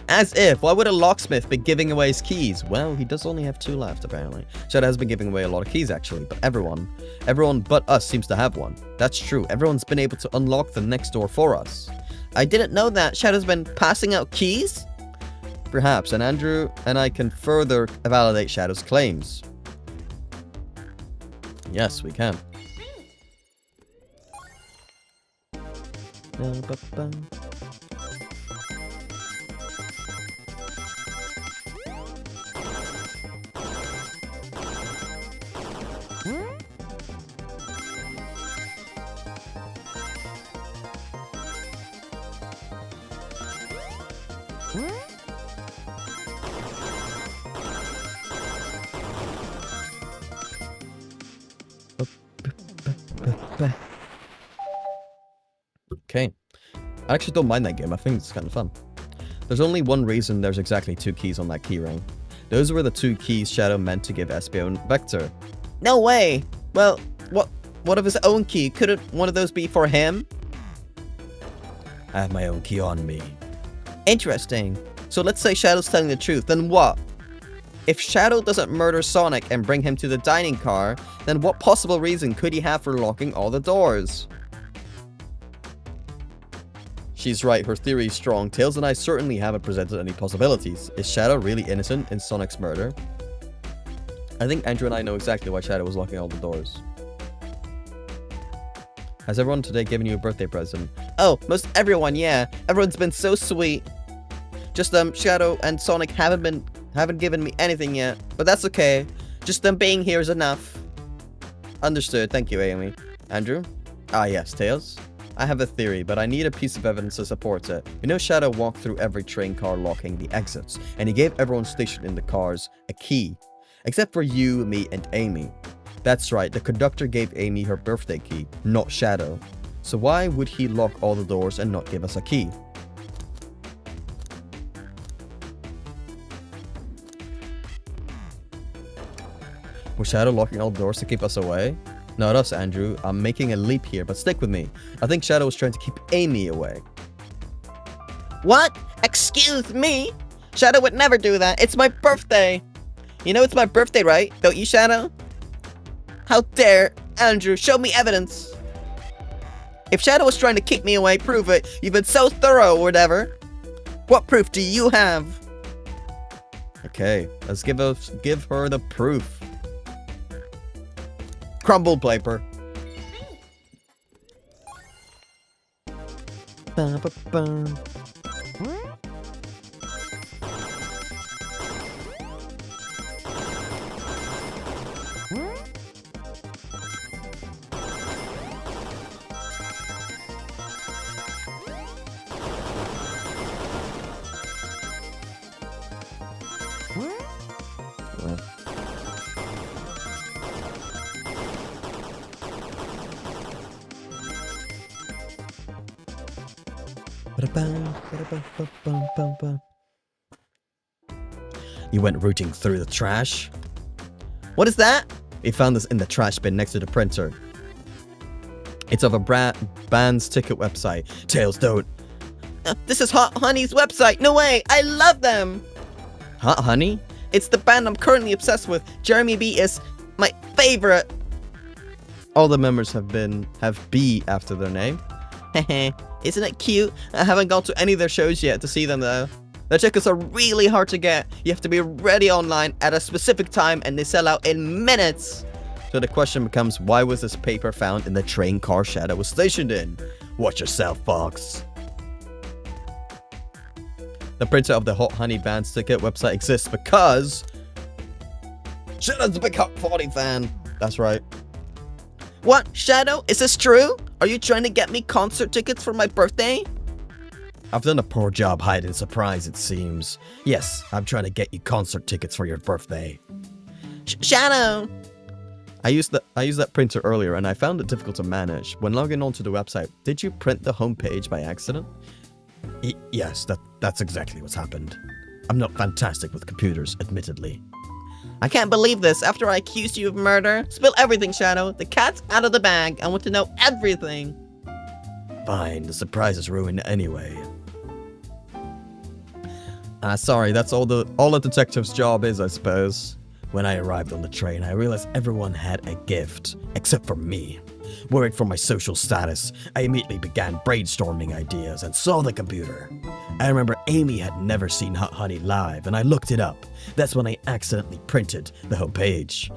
As if, why would a locksmith be giving away his keys? Well, he does only have 2 left, apparently. Shadow has been giving away a lot of keys, actually, but everyone but us seems to have one. That's true, everyone's been able to unlock the next door for us. I didn't know that. Shadow's been passing out keys? Perhaps, and Andrew and I can further validate Shadow's claims. Yes, we can. Okay. I actually don't mind that game. I think it's kind of fun. There's only one reason there's exactly 2 keys on that keyring. Those were the 2 keys Shadow meant to give Espio and Vector. No way! Well, what of his own key? Couldn't one of those be for him? I have my own key on me. Interesting. So let's say Shadow's telling the truth, then what? If Shadow doesn't murder Sonic and bring him to the dining car, then what possible reason could he have for locking all the doors? She's right, her theory is strong. Tails and I certainly haven't presented any possibilities. Is Shadow really innocent in Sonic's murder? I think Andrew and I know exactly why Shadow was locking all the doors. Has everyone today given you a birthday present? Oh, most everyone, yeah. Everyone's been so sweet. Just Shadow and Sonic haven't given me anything yet, but that's okay. Just them being here is enough. Understood. Thank you, Amy. Andrew? Ah, yes, Tails. I have a theory, but I need a piece of evidence to support it. You know Shadow walked through every train car locking the exits, and he gave everyone stationed in the cars a key. Except for you, me, and Amy. That's right, the conductor gave Amy her birthday key, not Shadow. So why would he lock all the doors and not give us a key? Was Shadow locking all the doors to keep us away? Not us, Andrew. I'm making a leap here, but stick with me. I think Shadow was trying to keep Amy away. What? Excuse me? Shadow would never do that. It's my birthday. You know it's my birthday, right? Don't you, Shadow? How dare, Andrew, show me evidence. If Shadow was trying to keep me away, prove it. You've been so thorough or whatever. What proof do you have? Okay, let's give her the proof. Crumbled paper. You went rooting through the trash? What is that? We found this in the trash bin next to the printer. It's of a band's ticket website. Tails, don't. This is Hot Honey's website. No way. I love them. Hot Honey? It's the band I'm currently obsessed with. Jeremy B is my favorite. All the members have B after their name. Hehe. Isn't it cute? I haven't gone to any of their shows yet to see them though. Their tickets are really hard to get. You have to be ready online at a specific time and they sell out in minutes. So the question becomes, why was this paper found in the train car Shadow was stationed in? Watch yourself, Fox. The printer of the Hot Honey Band's ticket website exists because Shadow's a big Hot 40 fan. That's right. What, Shadow? Is this true? Are you trying to get me concert tickets for my birthday? I've done a poor job hiding surprise, it seems. Yes, I'm trying to get you concert tickets for your birthday. Shadow! I used that printer earlier and I found it difficult to manage. When logging onto the website, did you print the homepage by accident? Yes, that's exactly what's happened. I'm not fantastic with computers, admittedly. I can't believe this. After I accused you of murder. Spill everything, Shadow. The cat's out of the bag. I want to know everything. Fine, the surprise is ruined anyway. Sorry, that's all a detective's job is, I suppose. When I arrived on the train, I realized everyone had a gift, except for me. Worried for my social status, I immediately began brainstorming ideas and saw the computer. I remember Amy had never seen Hot Honey live, and I looked it up. That's when I accidentally printed the homepage.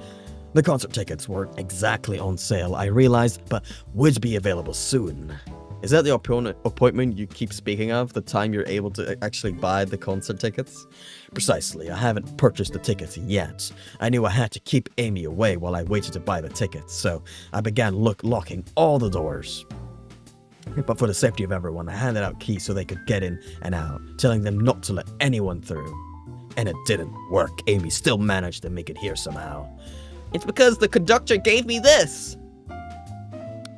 The concert tickets weren't exactly on sale, I realized, but would be available soon. Is that the appointment you keep speaking of? The time you're able to actually buy the concert tickets? Precisely, I haven't purchased the tickets yet. I knew I had to keep Amy away while I waited to buy the tickets, so I began locking all the doors. But for the safety of everyone, I handed out keys so they could get in and out, telling them not to let anyone through. And it didn't work. Amy still managed to make it here somehow. It's because the conductor gave me this.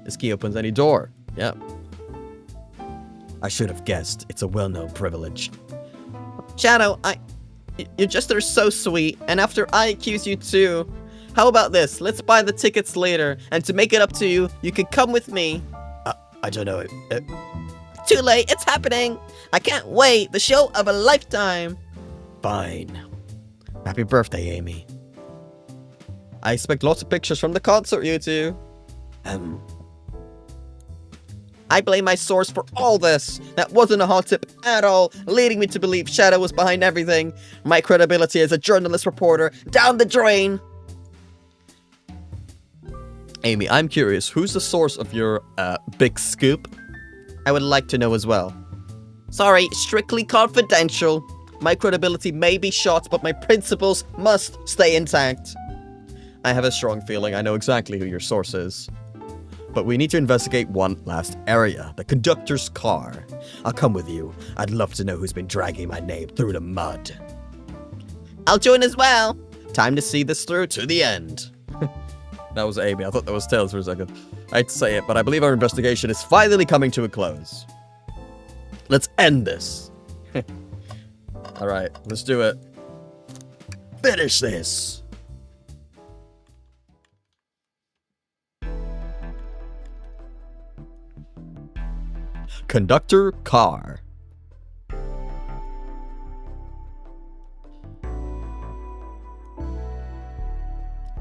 This key opens any door. Yeah. I should have guessed. It's a well-known privilege. Shadow, you just are so sweet, and after I accuse you too, how about this? Let's buy the tickets later, and to make it up to you, you can come with me. I don't know. Too late, it's happening. I can't wait. The show of a lifetime. Fine. Happy birthday, Amy. I expect lots of pictures from the concert, you two. I blame my source for all this. That wasn't a hot tip at all, leading me to believe Shadow was behind everything. My credibility as a journalist reporter down the drain. Amy, I'm curious, who's the source of your big scoop? I would like to know as well. Sorry, strictly confidential. My credibility may be shot, but my principles must stay intact. I have a strong feeling I know exactly who your source is. But we need to investigate one last area, the conductor's car. I'll come with you. I'd love to know who's been dragging my name through the mud. I'll join as well. Time to see this through to the end. That was Amy. I thought that was Tails for a second. I hate to say it, but I believe our investigation is finally coming to a close. Let's end this. Alright, let's do it. Finish this! Conductor car.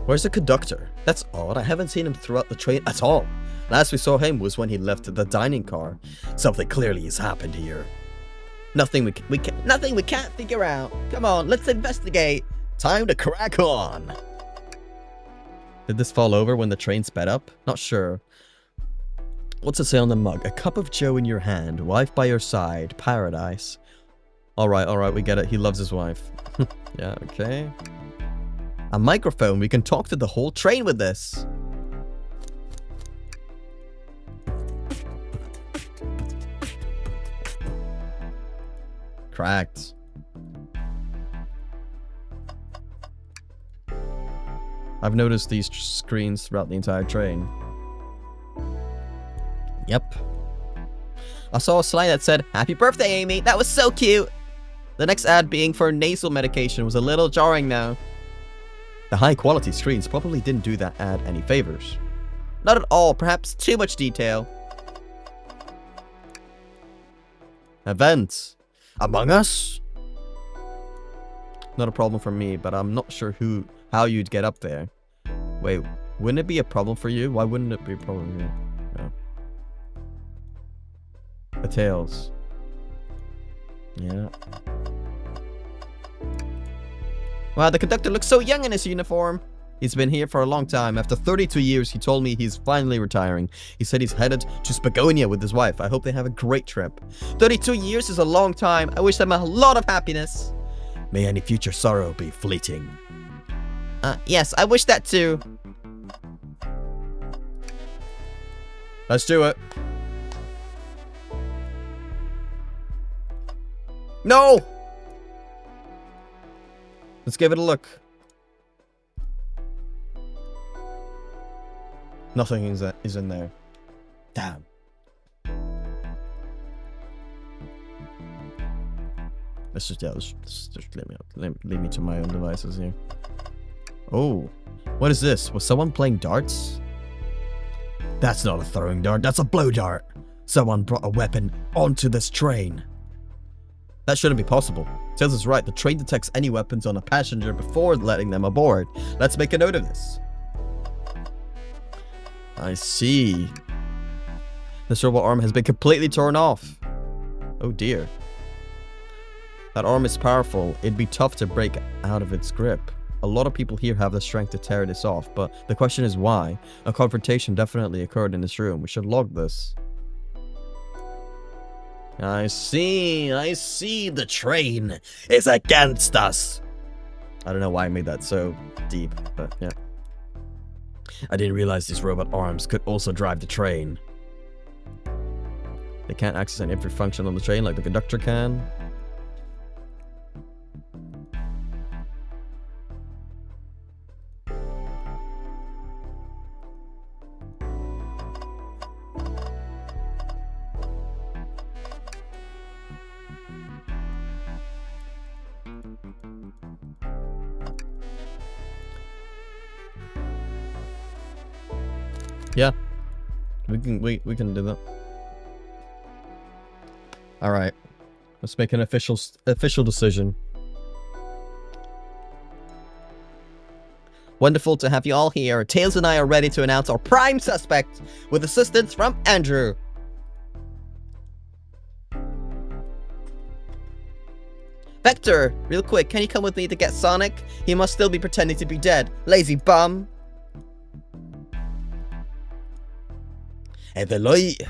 Where's the conductor? That's odd. I haven't seen him throughout the train at all. Last we saw him was when he left the dining car. Something clearly has happened here. Nothing we can't figure out. Come on, let's investigate. Time to crack on. Did this fall over when the train sped up? Not sure. What's it say on the mug? A cup of joe in your hand, wife by your side, paradise. Alright, we get it. He loves his wife. Yeah, okay. A microphone. We can talk to the whole train with this. Cracked. I've noticed these screens throughout the entire train. Yep. I saw a slide that said, "Happy birthday, Amy." That was so cute. The next ad being for nasal medication was a little jarring now. The high quality screens probably didn't do that ad any favors. Not at all, perhaps too much detail. Events. Among Us? Not a problem for me, but I'm not sure how you'd get up there. Wait, wouldn't it be a problem for you? Why wouldn't it be a problem for you? No. The tails. Yeah. Wow, the conductor looks so young in his uniform. He's been here for a long time. After 32 years, he told me he's finally retiring. He said he's headed to Spagonia with his wife. I hope they have a great trip. 32 years is a long time. I wish them a lot of happiness. May any future sorrow be fleeting. Yes, I wish that too. Let's do it. No! Let's give it a look. Nothing is in there. Damn. Let's just leave me to my own devices here. Oh, what is this? Was someone playing darts? That's not a throwing dart, that's a blow dart. Someone brought a weapon onto this train. That shouldn't be possible. Tails is right, the train detects any weapons on a passenger before letting them aboard. Let's make a note of this. I see. This robot arm has been completely torn off. Oh dear. That arm is powerful. It'd be tough to break out of its grip. A lot of people here have the strength to tear this off, but the question is why? A confrontation definitely occurred in this room. We should log this. I see. The train is against us. I don't know why I made that so deep, but yeah. I didn't realize these robot arms could also drive the train. They can't access any every function on the train like the conductor can. Yeah, we can do that. All right, let's make an official decision. Wonderful to have you all here. Tails and I are ready to announce our prime suspect with assistance from Andrew. Vector, real quick, can you come with me to get Sonic? He must still be pretending to be dead. Lazy bum. And the light.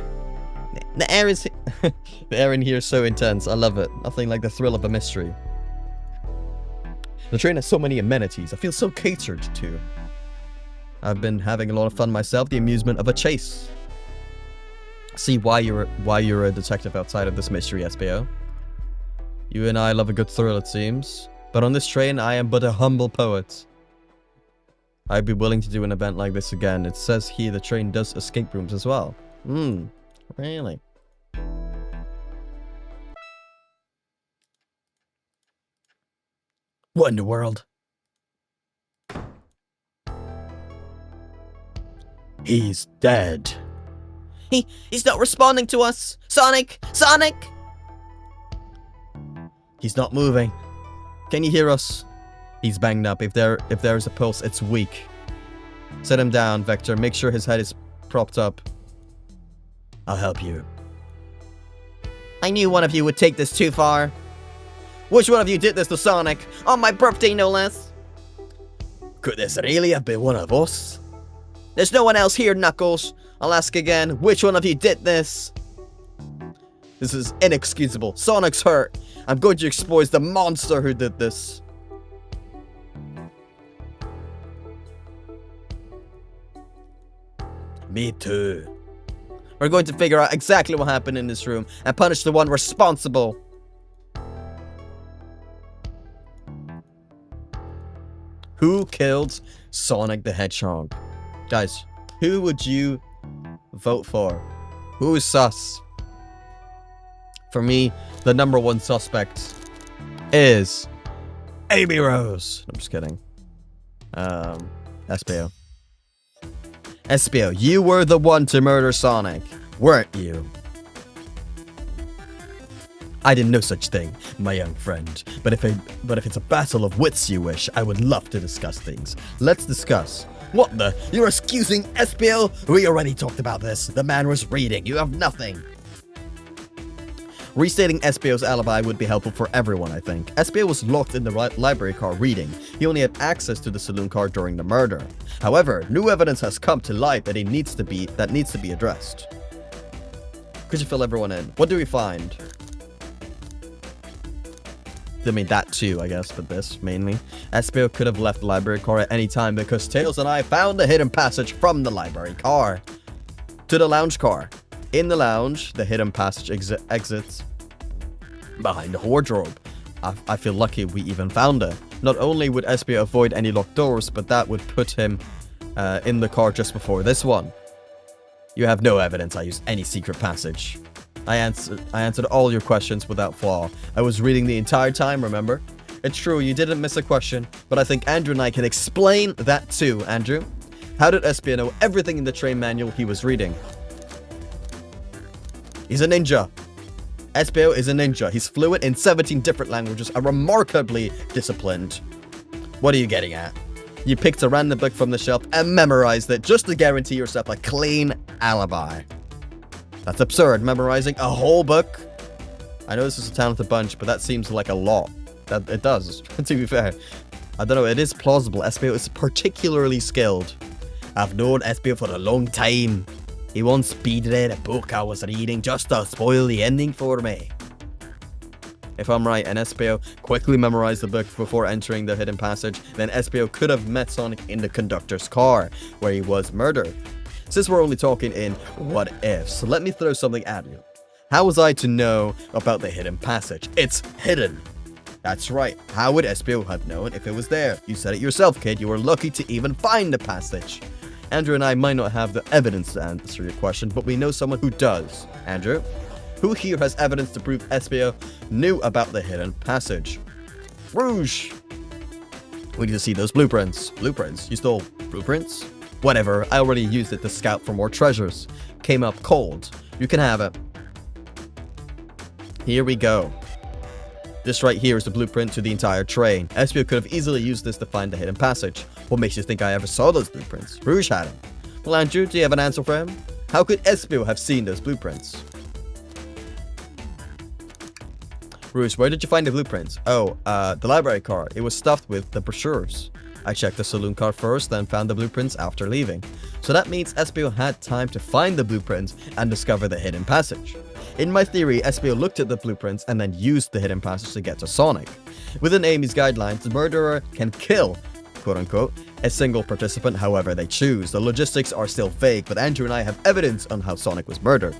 The air is... the air in here is so intense. I love it. Nothing like the thrill of a mystery. The train has so many amenities. I feel so catered to. I've been having a lot of fun myself. The amusement of a chase. See why you're a detective outside of this mystery, SPO. You and I love a good thrill, it seems. But on this train, I am but a humble poet. I'd be willing to do an event like this again. It says here the train does escape rooms as well. Really? What in the world? He's dead. He's not responding to us. Sonic! Sonic! He's not moving. Can you hear us? He's banged up. If there is a pulse, it's weak. Set him down, Vector. Make sure his head is propped up. I'll help you. I knew one of you would take this too far. Which one of you did this to Sonic? On my birthday, no less. Could this really have been one of us? There's no one else here, Knuckles. I'll ask again. Which one of you did this? This is inexcusable. Sonic's hurt. I'm going to expose the monster who did this. Me too. We're going to figure out exactly what happened in this room and punish the one responsible. Who killed Sonic the Hedgehog? Guys, who would you vote for? Who is sus? For me, the number one suspect is Amy Rose. I'm just kidding. SPO. SPO, you were the one to murder Sonic, weren't you? I did no such thing, my young friend. But if it's a battle of wits you wish, I would love to discuss things. Let's discuss. What the? You're excusing SPO? We already talked about this. The man was reading. You have nothing. Restating SPO's alibi would be helpful for everyone, I think. SPO was locked in the library car reading. He only had access to the saloon car during the murder. However, new evidence has come to light that needs to be addressed. Could you fill everyone in? What do we find? I mean, that too, I guess, but this, mainly. SPO could have left the library car at any time because Tails and I found a hidden passage from the library car to the lounge car. In the lounge, the hidden passage exits behind the wardrobe. I feel lucky we even found it. Not only would SPO avoid any locked doors, but that would put him in the car just before this one. You have no evidence I used any secret passage. I answered all your questions without flaw. I was reading the entire time, remember? It's true, you didn't miss a question, but I think Andrew and I can explain that too, Andrew. How did Espio know everything in the train manual he was reading? He's a ninja. Espio is a ninja. He's fluent in 17 different languages and remarkably disciplined. What are you getting at? You picked a random book from the shelf and memorized it just to guarantee yourself a clean alibi. That's absurd, memorizing a whole book. I know this is a talented bunch, but that seems like a lot. That it does, to be fair. I don't know, it is plausible. Espio is particularly skilled. I've known Espio for a long time. He once speed-read a book I was reading just to spoil the ending for me. If I'm right, and Espio quickly memorized the book before entering the hidden passage, then Espio could have met Sonic in the conductor's car, where he was murdered. Since we're only talking in what ifs, let me throw something at you. How was I to know about the hidden passage? It's hidden. That's right. How would Espio have known if it was there? You said it yourself, kid. You were lucky to even find the passage. Andrew and I might not have the evidence to answer your question, but we know someone who does. Andrew? Who here has evidence to prove Espio knew about the hidden passage? Rouge! We need to see those blueprints. Blueprints? You stole blueprints? Whatever, I already used it to scout for more treasures. Came up cold. You can have it. Here we go. This right here is the blueprint to the entire train. Espio could have easily used this to find the hidden passage. What makes you think I ever saw those blueprints? Rouge had them. Well, Andrew, do you have an answer for him? How could Espio have seen those blueprints? Rouge, where did you find the blueprints? Oh, the library car. It was stuffed with the brochures. I checked the saloon car first, then found the blueprints after leaving. So that means Espio had time to find the blueprints and discover the hidden passage. In my theory, Espio looked at the blueprints and then used the hidden passage to get to Sonic. Within Amy's guidelines, the murderer can kill, quote-unquote, a single participant however they choose. The logistics are still vague, but Andrew and I have evidence on how Sonic was murdered.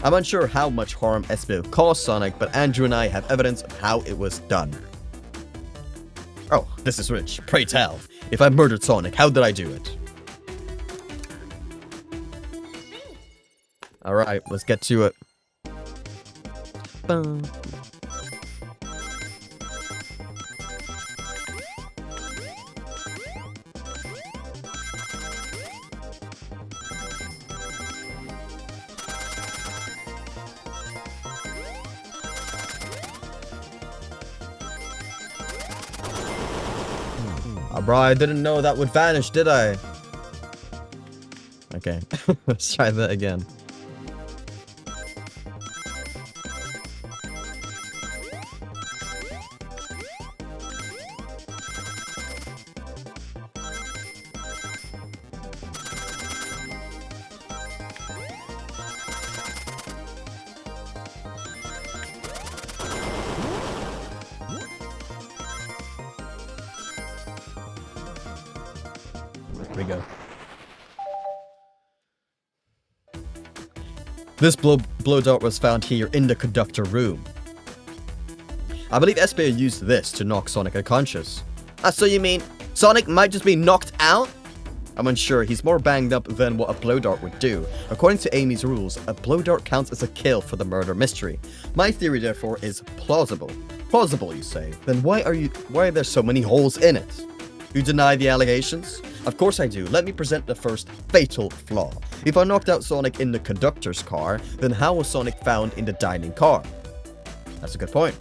I'm unsure how much harm Espio caused Sonic, but Andrew and I have evidence of how it was done. Oh, this is rich. Pray tell. If I murdered Sonic, how did I do it? Alright, let's get to it. Boom. Bro, I didn't know that would vanish, did I? Okay, let's try that again. We go. This blow dart was found here in the conductor room. I believe Espio used this to knock Sonic unconscious. So you mean Sonic might just be knocked out? I'm unsure. He's more banged up than what a blow dart would do. According to Amy's rules, a blow dart counts as a kill for the murder mystery. My theory, therefore, is plausible. Plausible, you say? Then why are there so many holes in it? You deny the allegations? Of course I do. Let me present the first fatal flaw. If I knocked out Sonic in the conductor's car, then how was Sonic found in the dining car? That's a good point.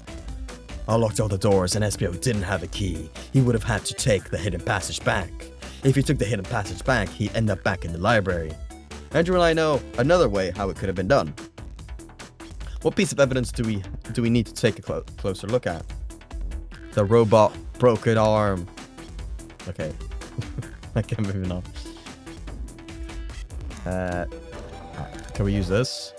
I locked all the doors and Espio didn't have a key. He would have had to take the hidden passage back. If he took the hidden passage back, he'd end up back in the library. Andrew and I know another way how it could have been done. What piece of evidence do we need to take a closer look at? The robot broken arm. Okay. I can't move it on. Can we use this?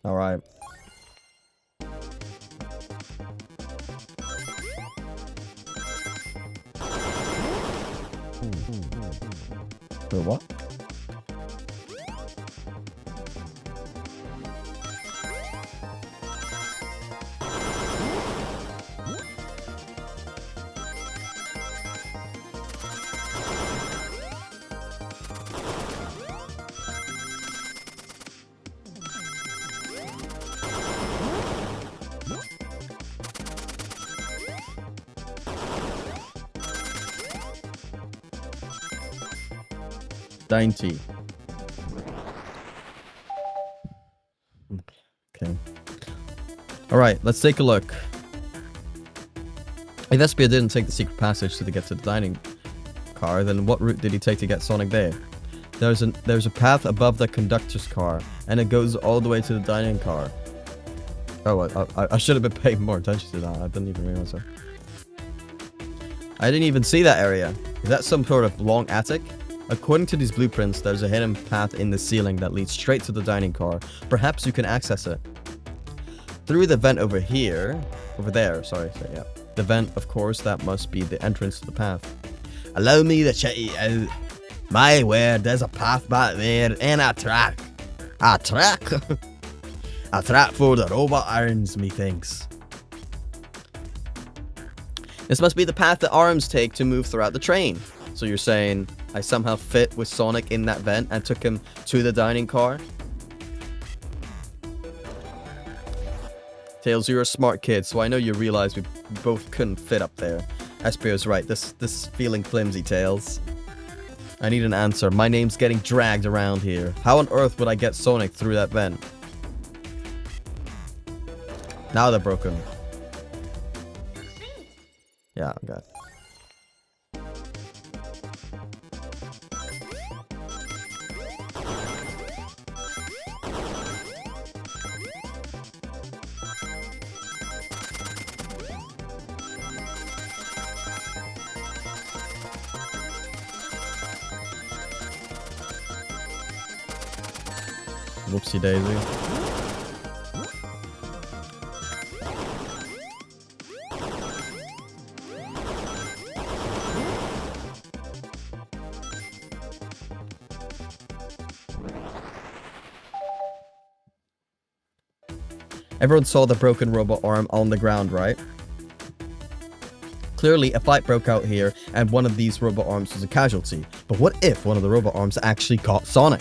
All right. Wait, what? Dainty. Okay. Alright, let's take a look. If Espio didn't take the secret passage to get to the dining car, then what route did he take to get Sonic there? There's a path above the conductor's car, and it goes all the way to the dining car. Oh, I should have been paying more attention to that. I didn't even realize that. I didn't even see that area. Is that some sort of long attic? According to these blueprints, there's a hidden path in the ceiling that leads straight to the dining car. Perhaps you can access it. Through the vent over here. Over there, sorry. So, yeah. The vent, of course, that must be the entrance to the path. Allow me to check it out. My word, there's a path back there and a track. A track? A track for the robot arms, methinks. This must be the path that arms take to move throughout the train. So you're saying I somehow fit with Sonic in that vent and took him to the dining car? Tails, you're a smart kid, so I know you realize we both couldn't fit up there. Espio's right, this feeling flimsy, Tails. I need an answer. My name's getting dragged around here. How on earth would I get Sonic through that vent? Now they're broken. Yeah, okay. Whoopsie daisy. Everyone saw the broken robot arm on the ground, right? Clearly, a fight broke out here, and one of these robot arms was a casualty. But what if one of the robot arms actually caught Sonic?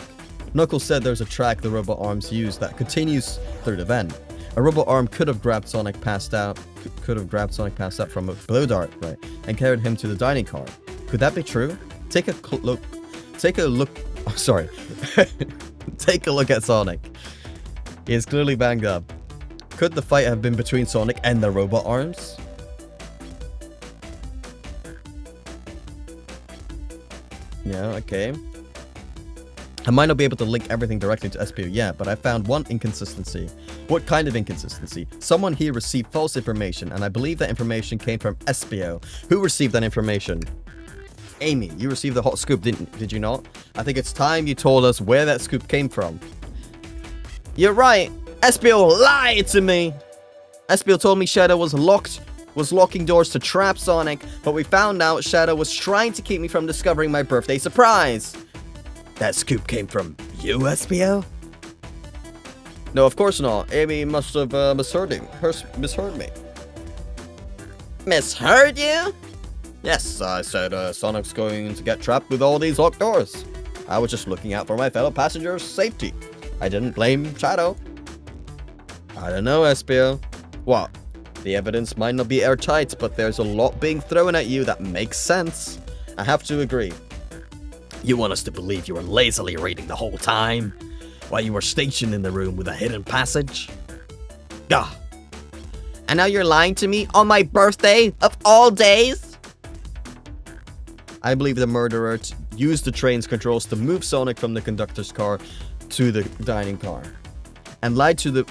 Knuckles said there's a track the robot arms use that continues through the vent. A robot arm could have grabbed Sonic passed out from a blow dart, right, and carried him to the dining car. Could that be true? Take a look. Oh, sorry. Take a look at Sonic. He is clearly banged up. Could the fight have been between Sonic and the robot arms? Yeah, okay. I might not be able to link everything directly to Espio yet, but I found one inconsistency. What kind of inconsistency? Someone here received false information, and I believe that information came from Espio. Who received that information? Amy, you received the hot scoop, did you not? I think it's time you told us where that scoop came from. You're right. Espio lied to me. Espio told me Shadow was locking doors to trap Sonic, but we found out Shadow was trying to keep me from discovering my birthday surprise. That scoop came from you, Espio? No, of course not. Amy must have misheard me. Misheard you? Yes, I said Sonic's going to get trapped with all these locked doors. I was just looking out for my fellow passengers' safety. I didn't blame Shadow. I don't know, Espio. What? The evidence might not be airtight, but there's a lot being thrown at you that makes sense. I have to agree. You want us to believe you were lazily reading the whole time? While you were stationed in the room with a hidden passage? Gah! And now you're lying to me on my birthday of all days? I believe the murderer used the train's controls to move Sonic from the conductor's car to the dining car. And lied to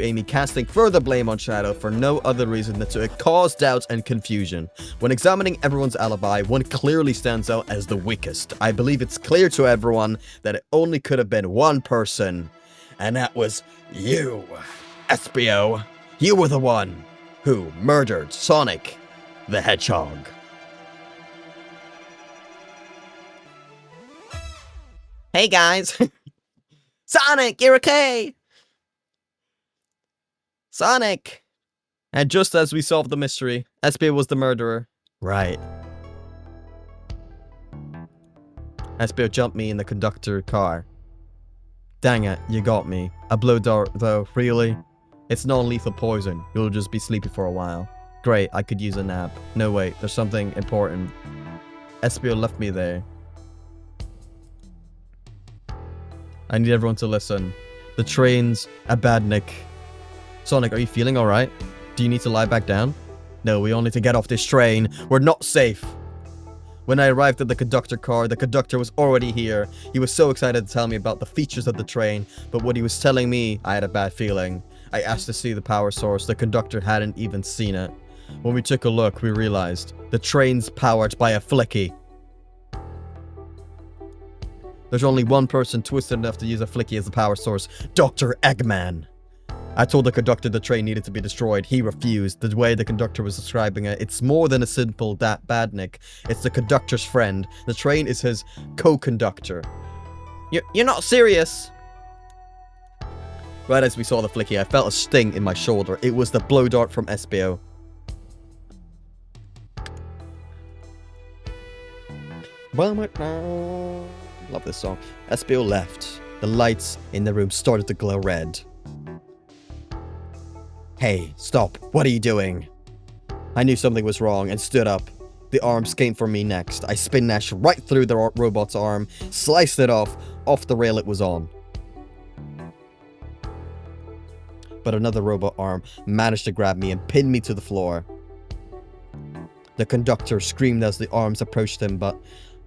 Amy, casting further blame on Shadow for no other reason than to cause doubt and confusion. When examining everyone's alibi, one clearly stands out as the weakest. I believe it's clear to everyone that it only could have been one person, and that was you, Espio. You were the one who murdered Sonic the Hedgehog. Hey guys! Sonic, you're okay! Sonic! And just as we solved the mystery, Espio was the murderer. Right. Espio jumped me in the conductor car. Dang it, you got me. A blow dart, though, really? It's non-lethal poison. You'll just be sleepy for a while. Great, I could use a nap. No, wait, there's something important. Espio left me there. I need everyone to listen. The train's a badnik. Sonic, are you feeling alright? Do you need to lie back down? No, we all need to get off this train. We're not safe. When I arrived at the conductor car, the conductor was already here. He was so excited to tell me about the features of the train, but what he was telling me, I had a bad feeling. I asked to see the power source. The conductor hadn't even seen it. When we took a look, we realized the train's powered by a flicky. There's only one person twisted enough to use a flicky as a power source, Dr. Eggman. I told the conductor the train needed to be destroyed. He refused. The way the conductor was describing it, it's more than a simple badnik. It's the conductor's friend. The train is his co-conductor. You're not serious. Right as we saw the flicky, I felt a sting in my shoulder. It was the blow dart from SBO. Love this song. SBO left. The lights in the room started to glow red. Hey, stop. What are you doing? I knew something was wrong and stood up. The arms came for me next. I spin dashed right through the robot's arm, sliced it off the rail it was on. But another robot arm managed to grab me and pin me to the floor. The conductor screamed as the arms approached him, but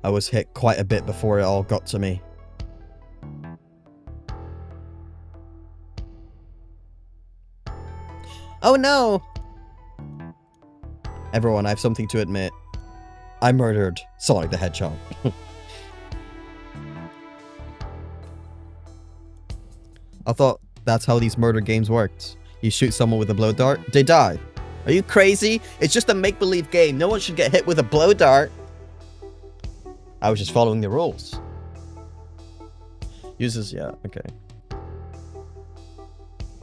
I was hit quite a bit before it all got to me. Oh no! Everyone, I have something to admit. I murdered Sonic the Hedgehog. I thought that's how these murder games worked. You shoot someone with a blow dart, they die. Are you crazy? It's just a make-believe game. No one should get hit with a blow dart. I was just following the rules. Uses, yeah, okay.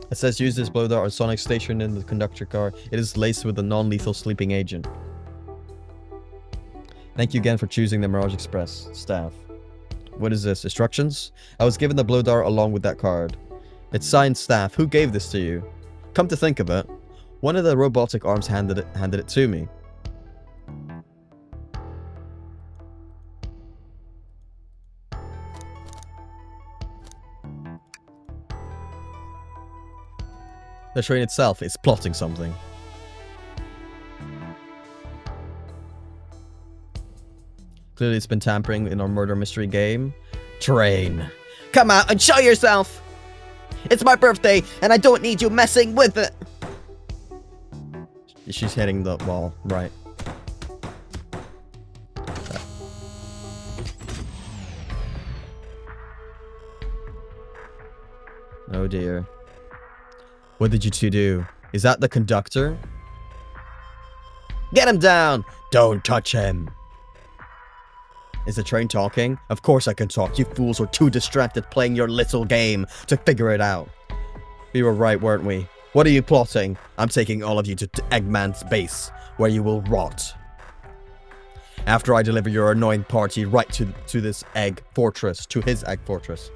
It says use this blow dart on Sonic stationed in the conductor car. It is laced with a non-lethal sleeping agent. Thank you again for choosing the Mirage Express staff. What is this? Instructions? I was given the blow dart along with that card. It's signed staff. Who gave this to you? Come to think of it, one of the robotic arms handed it to me. The train itself is plotting something. Clearly it's been tampering in our murder mystery game. Train. Come out and show yourself! It's my birthday and I don't need you messing with it! She's hitting the wall, right. Oh dear. What did you two do? Is that the conductor? Get him down! Don't touch him! Is the train talking? Of course I can talk. You fools were too distracted playing your little game to figure it out. We were right, weren't we? What are you plotting? I'm taking all of you to Eggman's base, where you will rot. After I deliver your annoying party right to this egg fortress, to his egg fortress.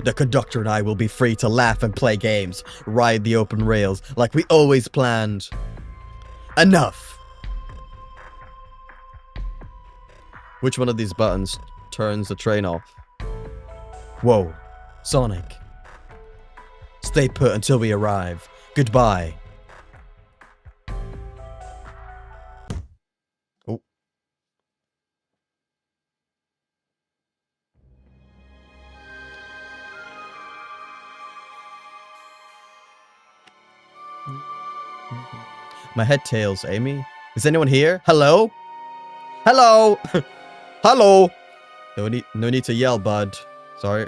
The conductor and I will be free to laugh and play games, ride the open rails like we always planned. Enough! Which one of these buttons turns the train off? Whoa, Sonic. Stay put until we arrive. Goodbye. Oh. My head tails, Amy. Is anyone here? Hello? Hello? Hello? No need to yell, bud. Sorry.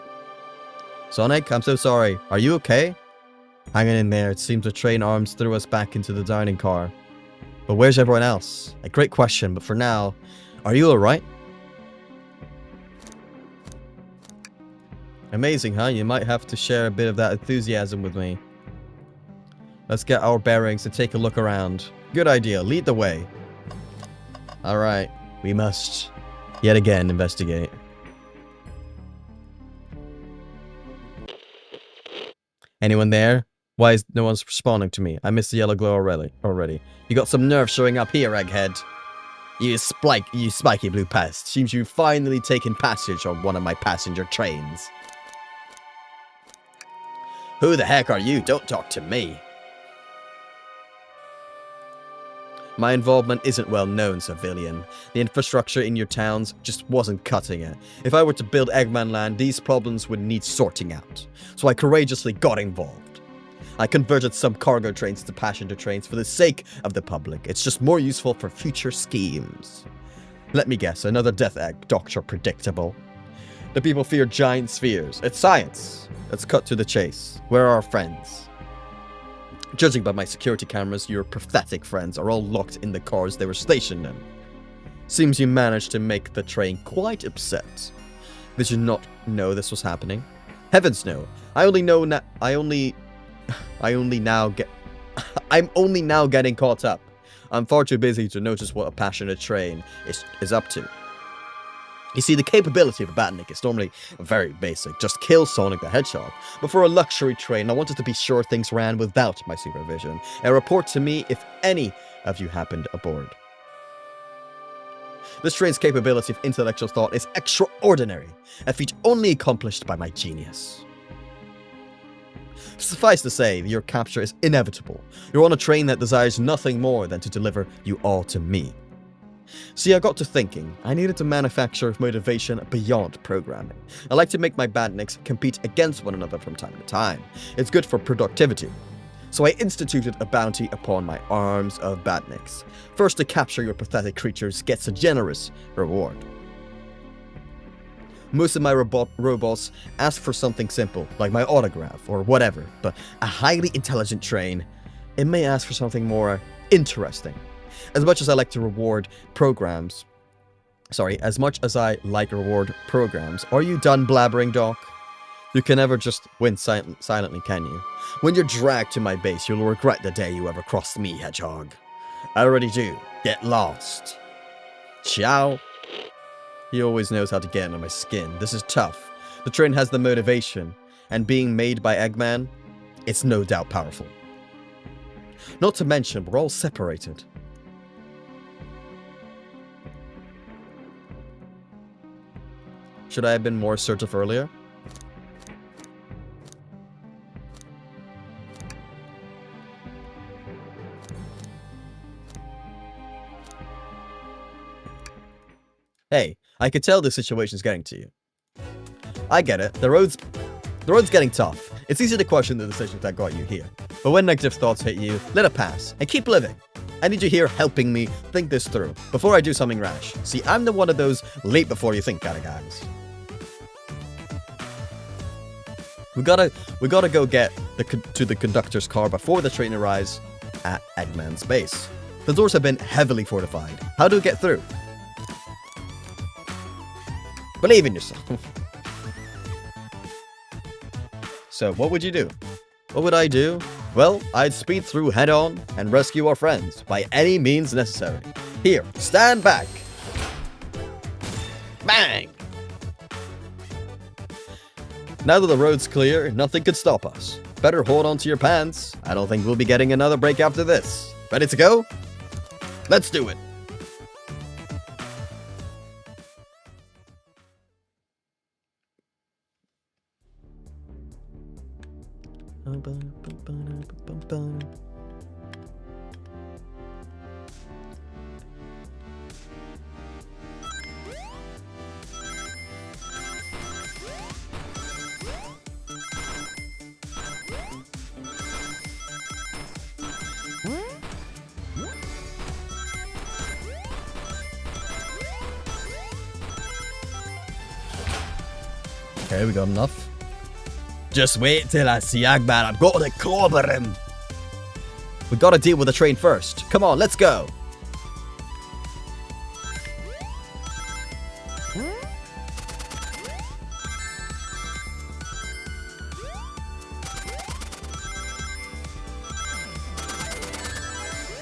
Sonic, I'm so sorry. Are you okay? Hanging in there. It seems the train arms threw us back into the dining car. But where's everyone else? A great question, but for now, are you alright? Amazing, huh? You might have to share a bit of that enthusiasm with me. Let's get our bearings and take a look around. Good idea. Lead the way. Alright. We must, yet again, investigate. Anyone there? Why is no one's responding to me? I missed the yellow glow already. You got some nerve showing up here, Egghead. You spiky blue pest. Seems you've finally taken passage on one of my passenger trains. Who the heck are you? Don't talk to me. My involvement isn't well known, civilian. The infrastructure in your towns just wasn't cutting it. If I were to build Eggman Land, these problems would need sorting out. So I courageously got involved. I converted some cargo trains to passenger trains for the sake of the public. It's just more useful for future schemes. Let me guess, another death egg, Dr. Predictable. The people fear giant spheres. It's science. Let's cut to the chase. Where are our friends? Judging by my security cameras, your pathetic friends are all locked in the cars they were stationed in. Seems you managed to make the train quite upset. Did you not know this was happening? Heavens no. I'm only now getting caught up. I'm far too busy to notice what a passionate train is up to. You see, the capability of a Batnik is normally very basic, just kill Sonic the Hedgehog. But for a luxury train, I wanted to be sure things ran without my supervision. And report to me if any of you happened aboard. This train's capability of intellectual thought is extraordinary, a feat only accomplished by my genius. Suffice to say, your capture is inevitable. You're on a train that desires nothing more than to deliver you all to me. See, I got to thinking, I needed to manufacture motivation beyond programming. I like to make my Batniks compete against one another from time to time. It's good for productivity. So I instituted a bounty upon my arms of Batniks. First to capture your pathetic creatures gets a generous reward. Most of my robots ask for something simple, like my autograph or whatever, but a highly intelligent train, it may ask for something more interesting. As much as I like reward programs, are you done blabbering, Doc? You can never just win silently, can you? When you're dragged to my base, you'll regret the day you ever crossed me, Hedgehog. I already do. Get lost. Ciao. He always knows how to get under my skin. This is tough. The train has the motivation, and being made by Eggman, it's no doubt powerful. Not to mention, we're all separated. Should I have been more assertive earlier? Hey, I could tell this situation's getting to you. I get it. The road's getting tough. It's easy to question the decisions that got you here. But when negative thoughts hit you, let it pass and keep living. I need you here helping me think this through before I do something rash. See, I'm the one of those leap before you think kind of guys. We gotta go get to the conductor's car before the train arrives at Eggman's base. The doors have been heavily fortified. How do we get through? Believe in yourself. So, what would you do? What would I do? Well, I'd speed through head-on and rescue our friends by any means necessary. Here, stand back. Bang! Now that the road's clear, nothing could stop us. Better hold on to your pants. I don't think we'll be getting another break after this. Ready to go? Let's do it. Okay, we got enough. Just wait till I see Eggman. I've got to clobber him. We gotta deal with the train first. Come on, let's go.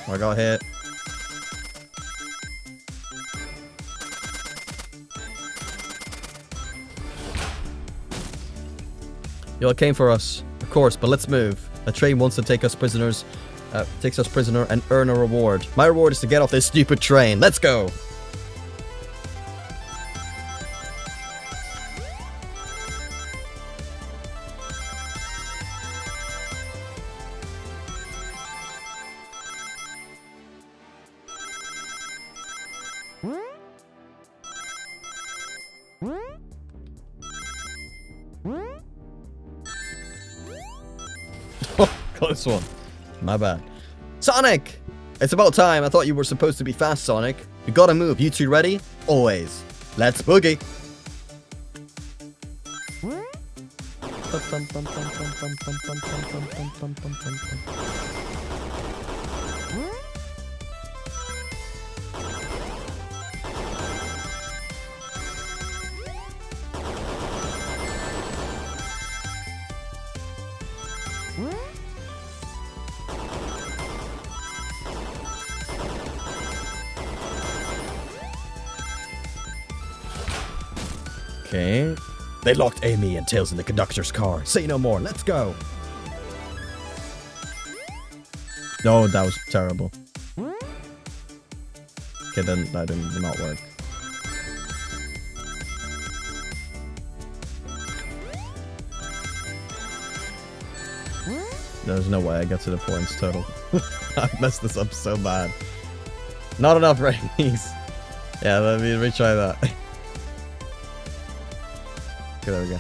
I got hit. Y'all came for us, of course, but let's move. The train wants to take us prisoners, takes us prisoner and earn a reward. My reward is to get off this stupid train. Let's go. Oh, close one. My bad. Sonic! It's about time. I thought you were supposed to be fast, Sonic. You gotta move. You two ready? Always. Let's boogie. Okay. They locked Amy and Tails in the conductor's car. Say no more. Let's go. No, that was terrible. Okay, then that did not work. There's no way I get to the points total. I've messed this up so bad. Not enough ratings. Yeah, let me retry that. Okay, there we go.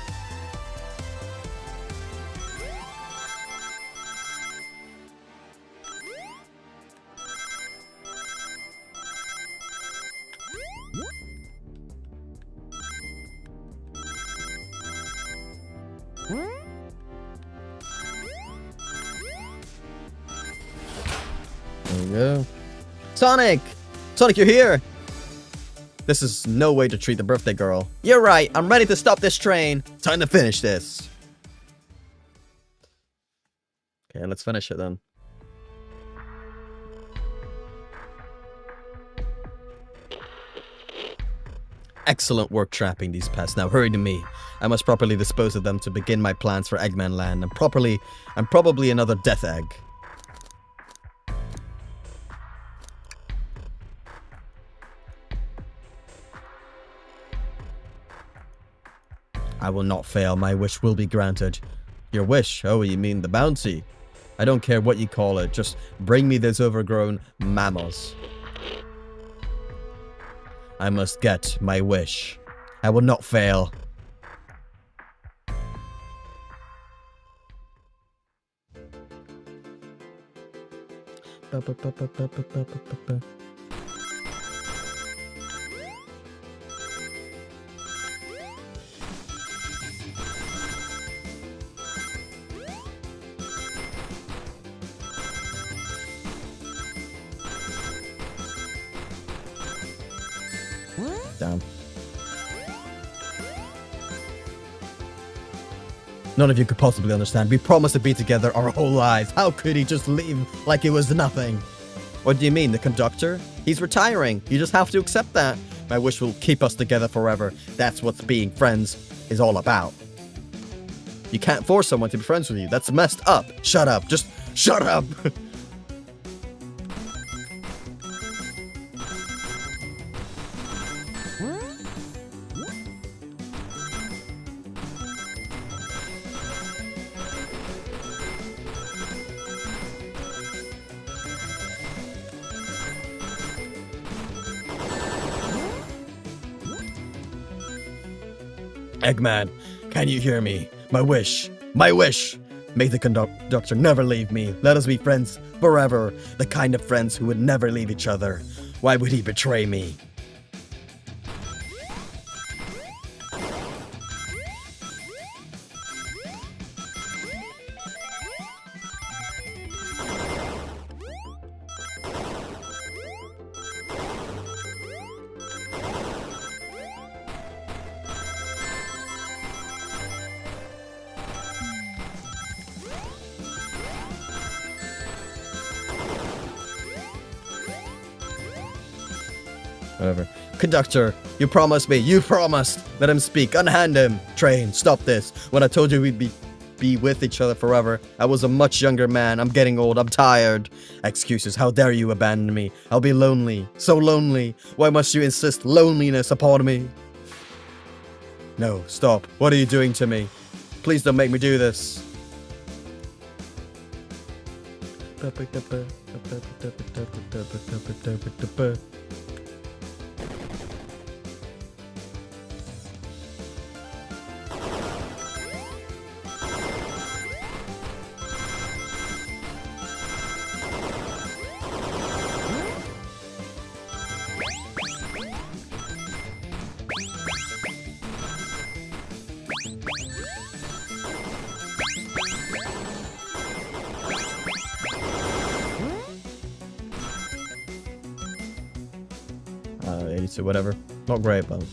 There we go. Sonic! Sonic, you're here! This is no way to treat the birthday girl. You're right, I'm ready to stop this train. Time to finish this. Okay, let's finish it then. Excellent work trapping these pests. Now hurry to me. I must properly dispose of them to begin my plans for Eggman Land and probably another Death Egg. I will not fail. My wish will be granted. Your wish? Oh, you mean the bounty? I don't care what you call it. Just bring me those overgrown mammals. I must get my wish. I will not fail. Damn. None of you could possibly understand. We promised to be together our whole lives. How could he just leave like it was nothing? What do you mean, the conductor? He's retiring. You just have to accept that. My wish will keep us together forever. That's what being friends is all about. You can't force someone to be friends with you. That's messed up. Shut up. Just shut up. Eggman, can you hear me? My wish. My wish. May the conductor never leave me. Let us be friends forever. The kind of friends who would never leave each other. Why would he betray me? Whatever. Conductor, you promised me. You promised. Let him speak. Unhand him. Train, stop this. When I told you we'd be with each other forever, I was a much younger man. I'm getting old. I'm tired. Excuses. How dare you abandon me? I'll be lonely. So lonely. Why must you insist loneliness upon me? No, stop. What are you doing to me? Please don't make me do this. 82, whatever. Not great, but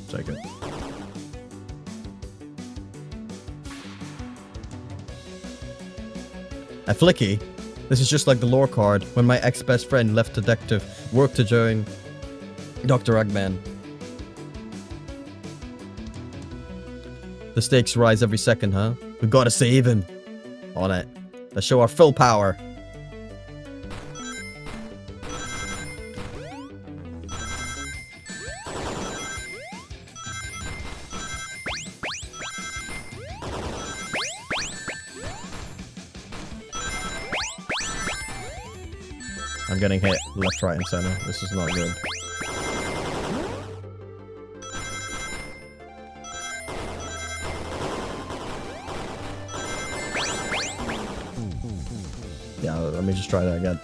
take it. A Flicky. This is just like the lore card when my ex-best friend left detective work to join Dr. Eggman. The stakes rise every second, huh? We gotta save him. On it. Let's show our full power. I'm getting hit left, right, and center. This is not good. Yeah, let me just try that again.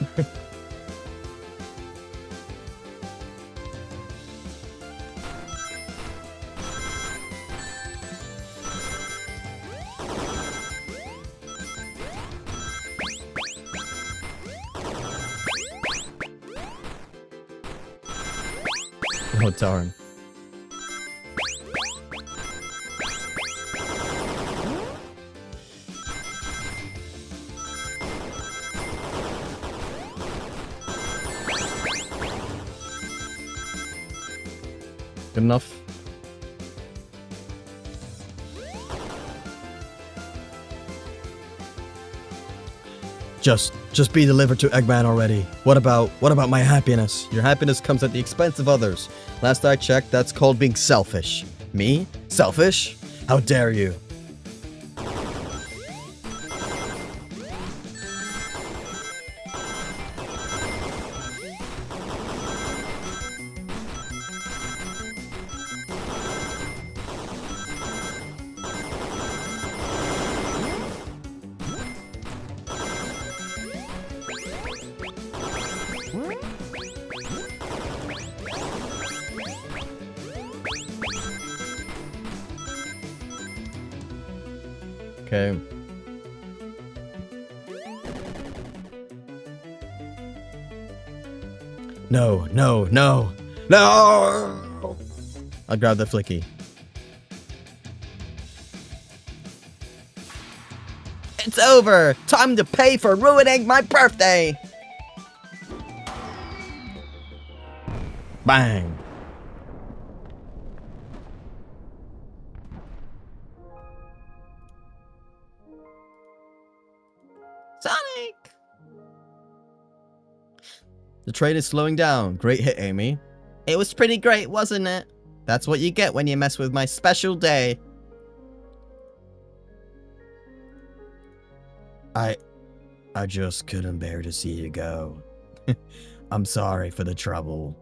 Oh, darn. Good enough. Just be delivered to Eggman already. What about my happiness? Your happiness comes at the expense of others. Last I checked, that's called being selfish. Me? Selfish? How dare you? Okay. No. I'll grab the Flicky. It's over! Time to pay for ruining my birthday! Bang. Sonic! The train is slowing down. Great hit, Amy. It was pretty great, wasn't it? That's what you get when you mess with my special day. I just couldn't bear to see you go. I'm sorry for the trouble.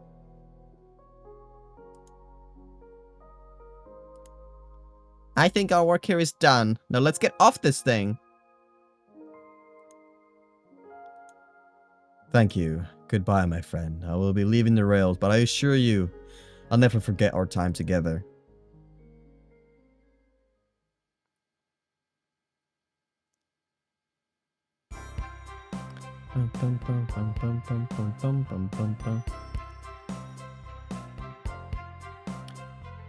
I think our work here is done. Now let's get off this thing. Thank you. Goodbye, my friend. I will be leaving the rails, but I assure you, I'll never forget our time together.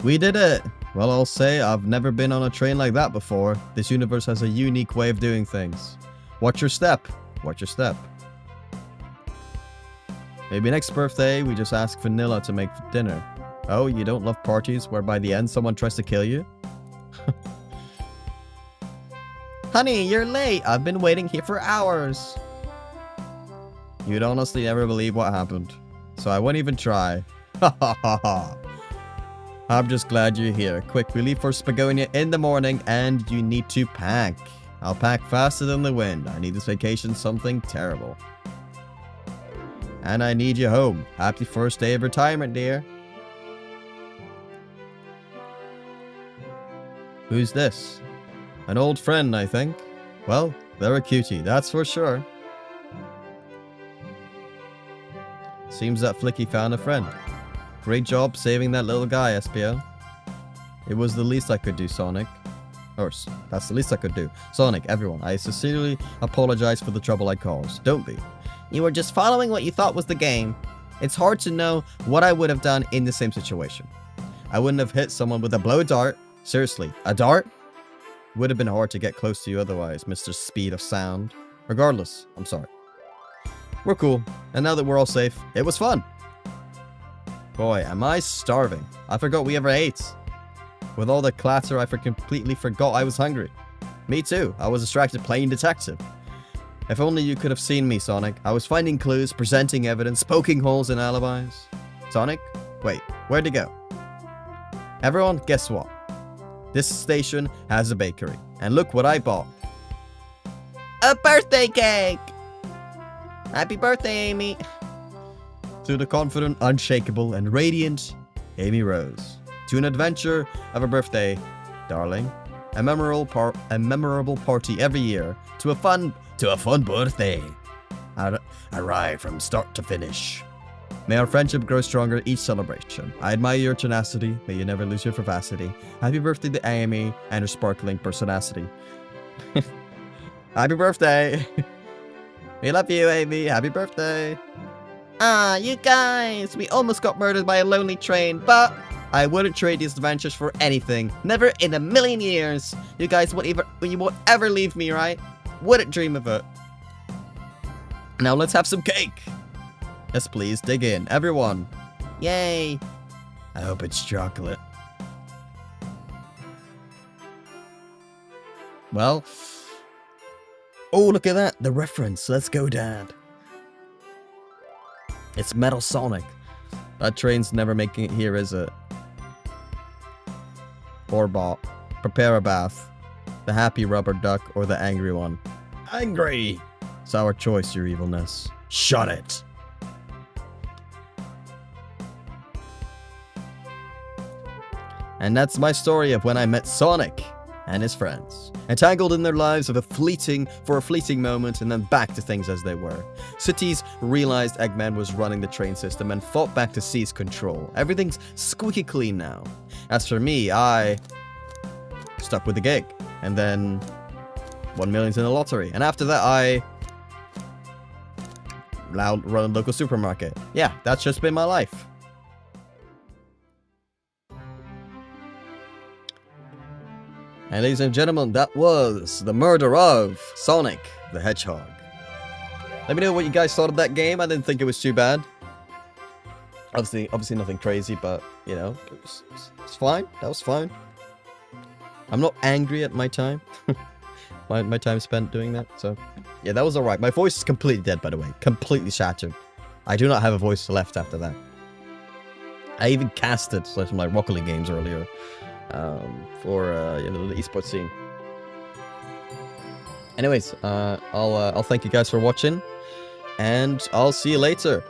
We did it! Well, I'll say I've never been on a train like that before. This universe has a unique way of doing things. Watch your step. Watch your step. Maybe next birthday, we just ask Vanilla to make dinner. Oh, you don't love parties where by the end someone tries to kill you? Honey, you're late. I've been waiting here for hours. You'd honestly never believe what happened. So I won't even try. Ha ha ha ha. I'm just glad you're here. Quick, we leave for Spagonia in the morning and you need to pack. I'll pack faster than the wind. I need this vacation something terrible. And I need you home. Happy first day of retirement, dear. Who's this? An old friend, I think. Well, they're a cutie, that's for sure. Seems that Flicky found a friend. Great job saving that little guy, SPO. It was the least I could do, Sonic. Or, that's the least I could do. Sonic, everyone, I sincerely apologize for the trouble I caused. Don't be. You were just following what you thought was the game. It's hard to know what I would have done in the same situation. I wouldn't have hit someone with a blow dart. Seriously, a dart? Would have been hard to get close to you otherwise, Mr. Speed of Sound. Regardless, I'm sorry. We're cool, and now that we're all safe, it was fun. Boy, am I starving. I forgot we ever ate. With all the clatter, I completely forgot I was hungry. Me too, I was distracted playing detective. If only you could have seen me, Sonic. I was finding clues, presenting evidence, poking holes in alibis. Sonic? Wait, where'd he go? Everyone, guess what? This station has a bakery, and look what I bought. A birthday cake! Happy birthday, Amy! To the confident, unshakable, and radiant Amy Rose. To an adventure of a birthday, darling. A memorable party every year. To a fun birthday. I ride from start to finish. May our friendship grow stronger each celebration. I admire your tenacity. May you never lose your vivacity. Happy birthday to Amy and her sparkling personacity. Happy birthday! We love you, Amy. Happy birthday! Ah, you guys! We almost got murdered by a lonely train, but I wouldn't trade these adventures for anything. Never in a million years. You guys won't ever leave me, right? Wouldn't dream of it. Now let's have some cake. Yes, please. Dig in. Everyone. Yay. I hope it's chocolate. Well. Oh, look at that. The reference. Let's go, Dad. It's Metal Sonic. That train's never making it here, is it? Orbot. Prepare a bath. The happy rubber duck or the angry one? Angry. It's our choice, your evilness. Shut it. And that's my story of when I met Sonic and his friends, entangled in their lives for a fleeting moment, and then back to things as they were. Cities realized Eggman was running the train system and fought back to seize control. Everything's squeaky clean now. As for me, I stuck with the gig, and then won millions in the lottery. And after that, I run a local supermarket. Yeah, that's just been my life. And ladies and gentlemen, that was the murder of Sonic the Hedgehog. Let me know what you guys thought of that game. I didn't think it was too bad. Obviously nothing crazy, but, you know, it's fine. That was fine. I'm not angry at my time. my time spent doing that, so... yeah, that was alright. My voice is completely dead, by the way. Completely shattered. I do not have a voice left after that. I even casted some like Rocket League games earlier. For you know, the esports scene. Anyways, I'll thank you guys for watching, and I'll see you later.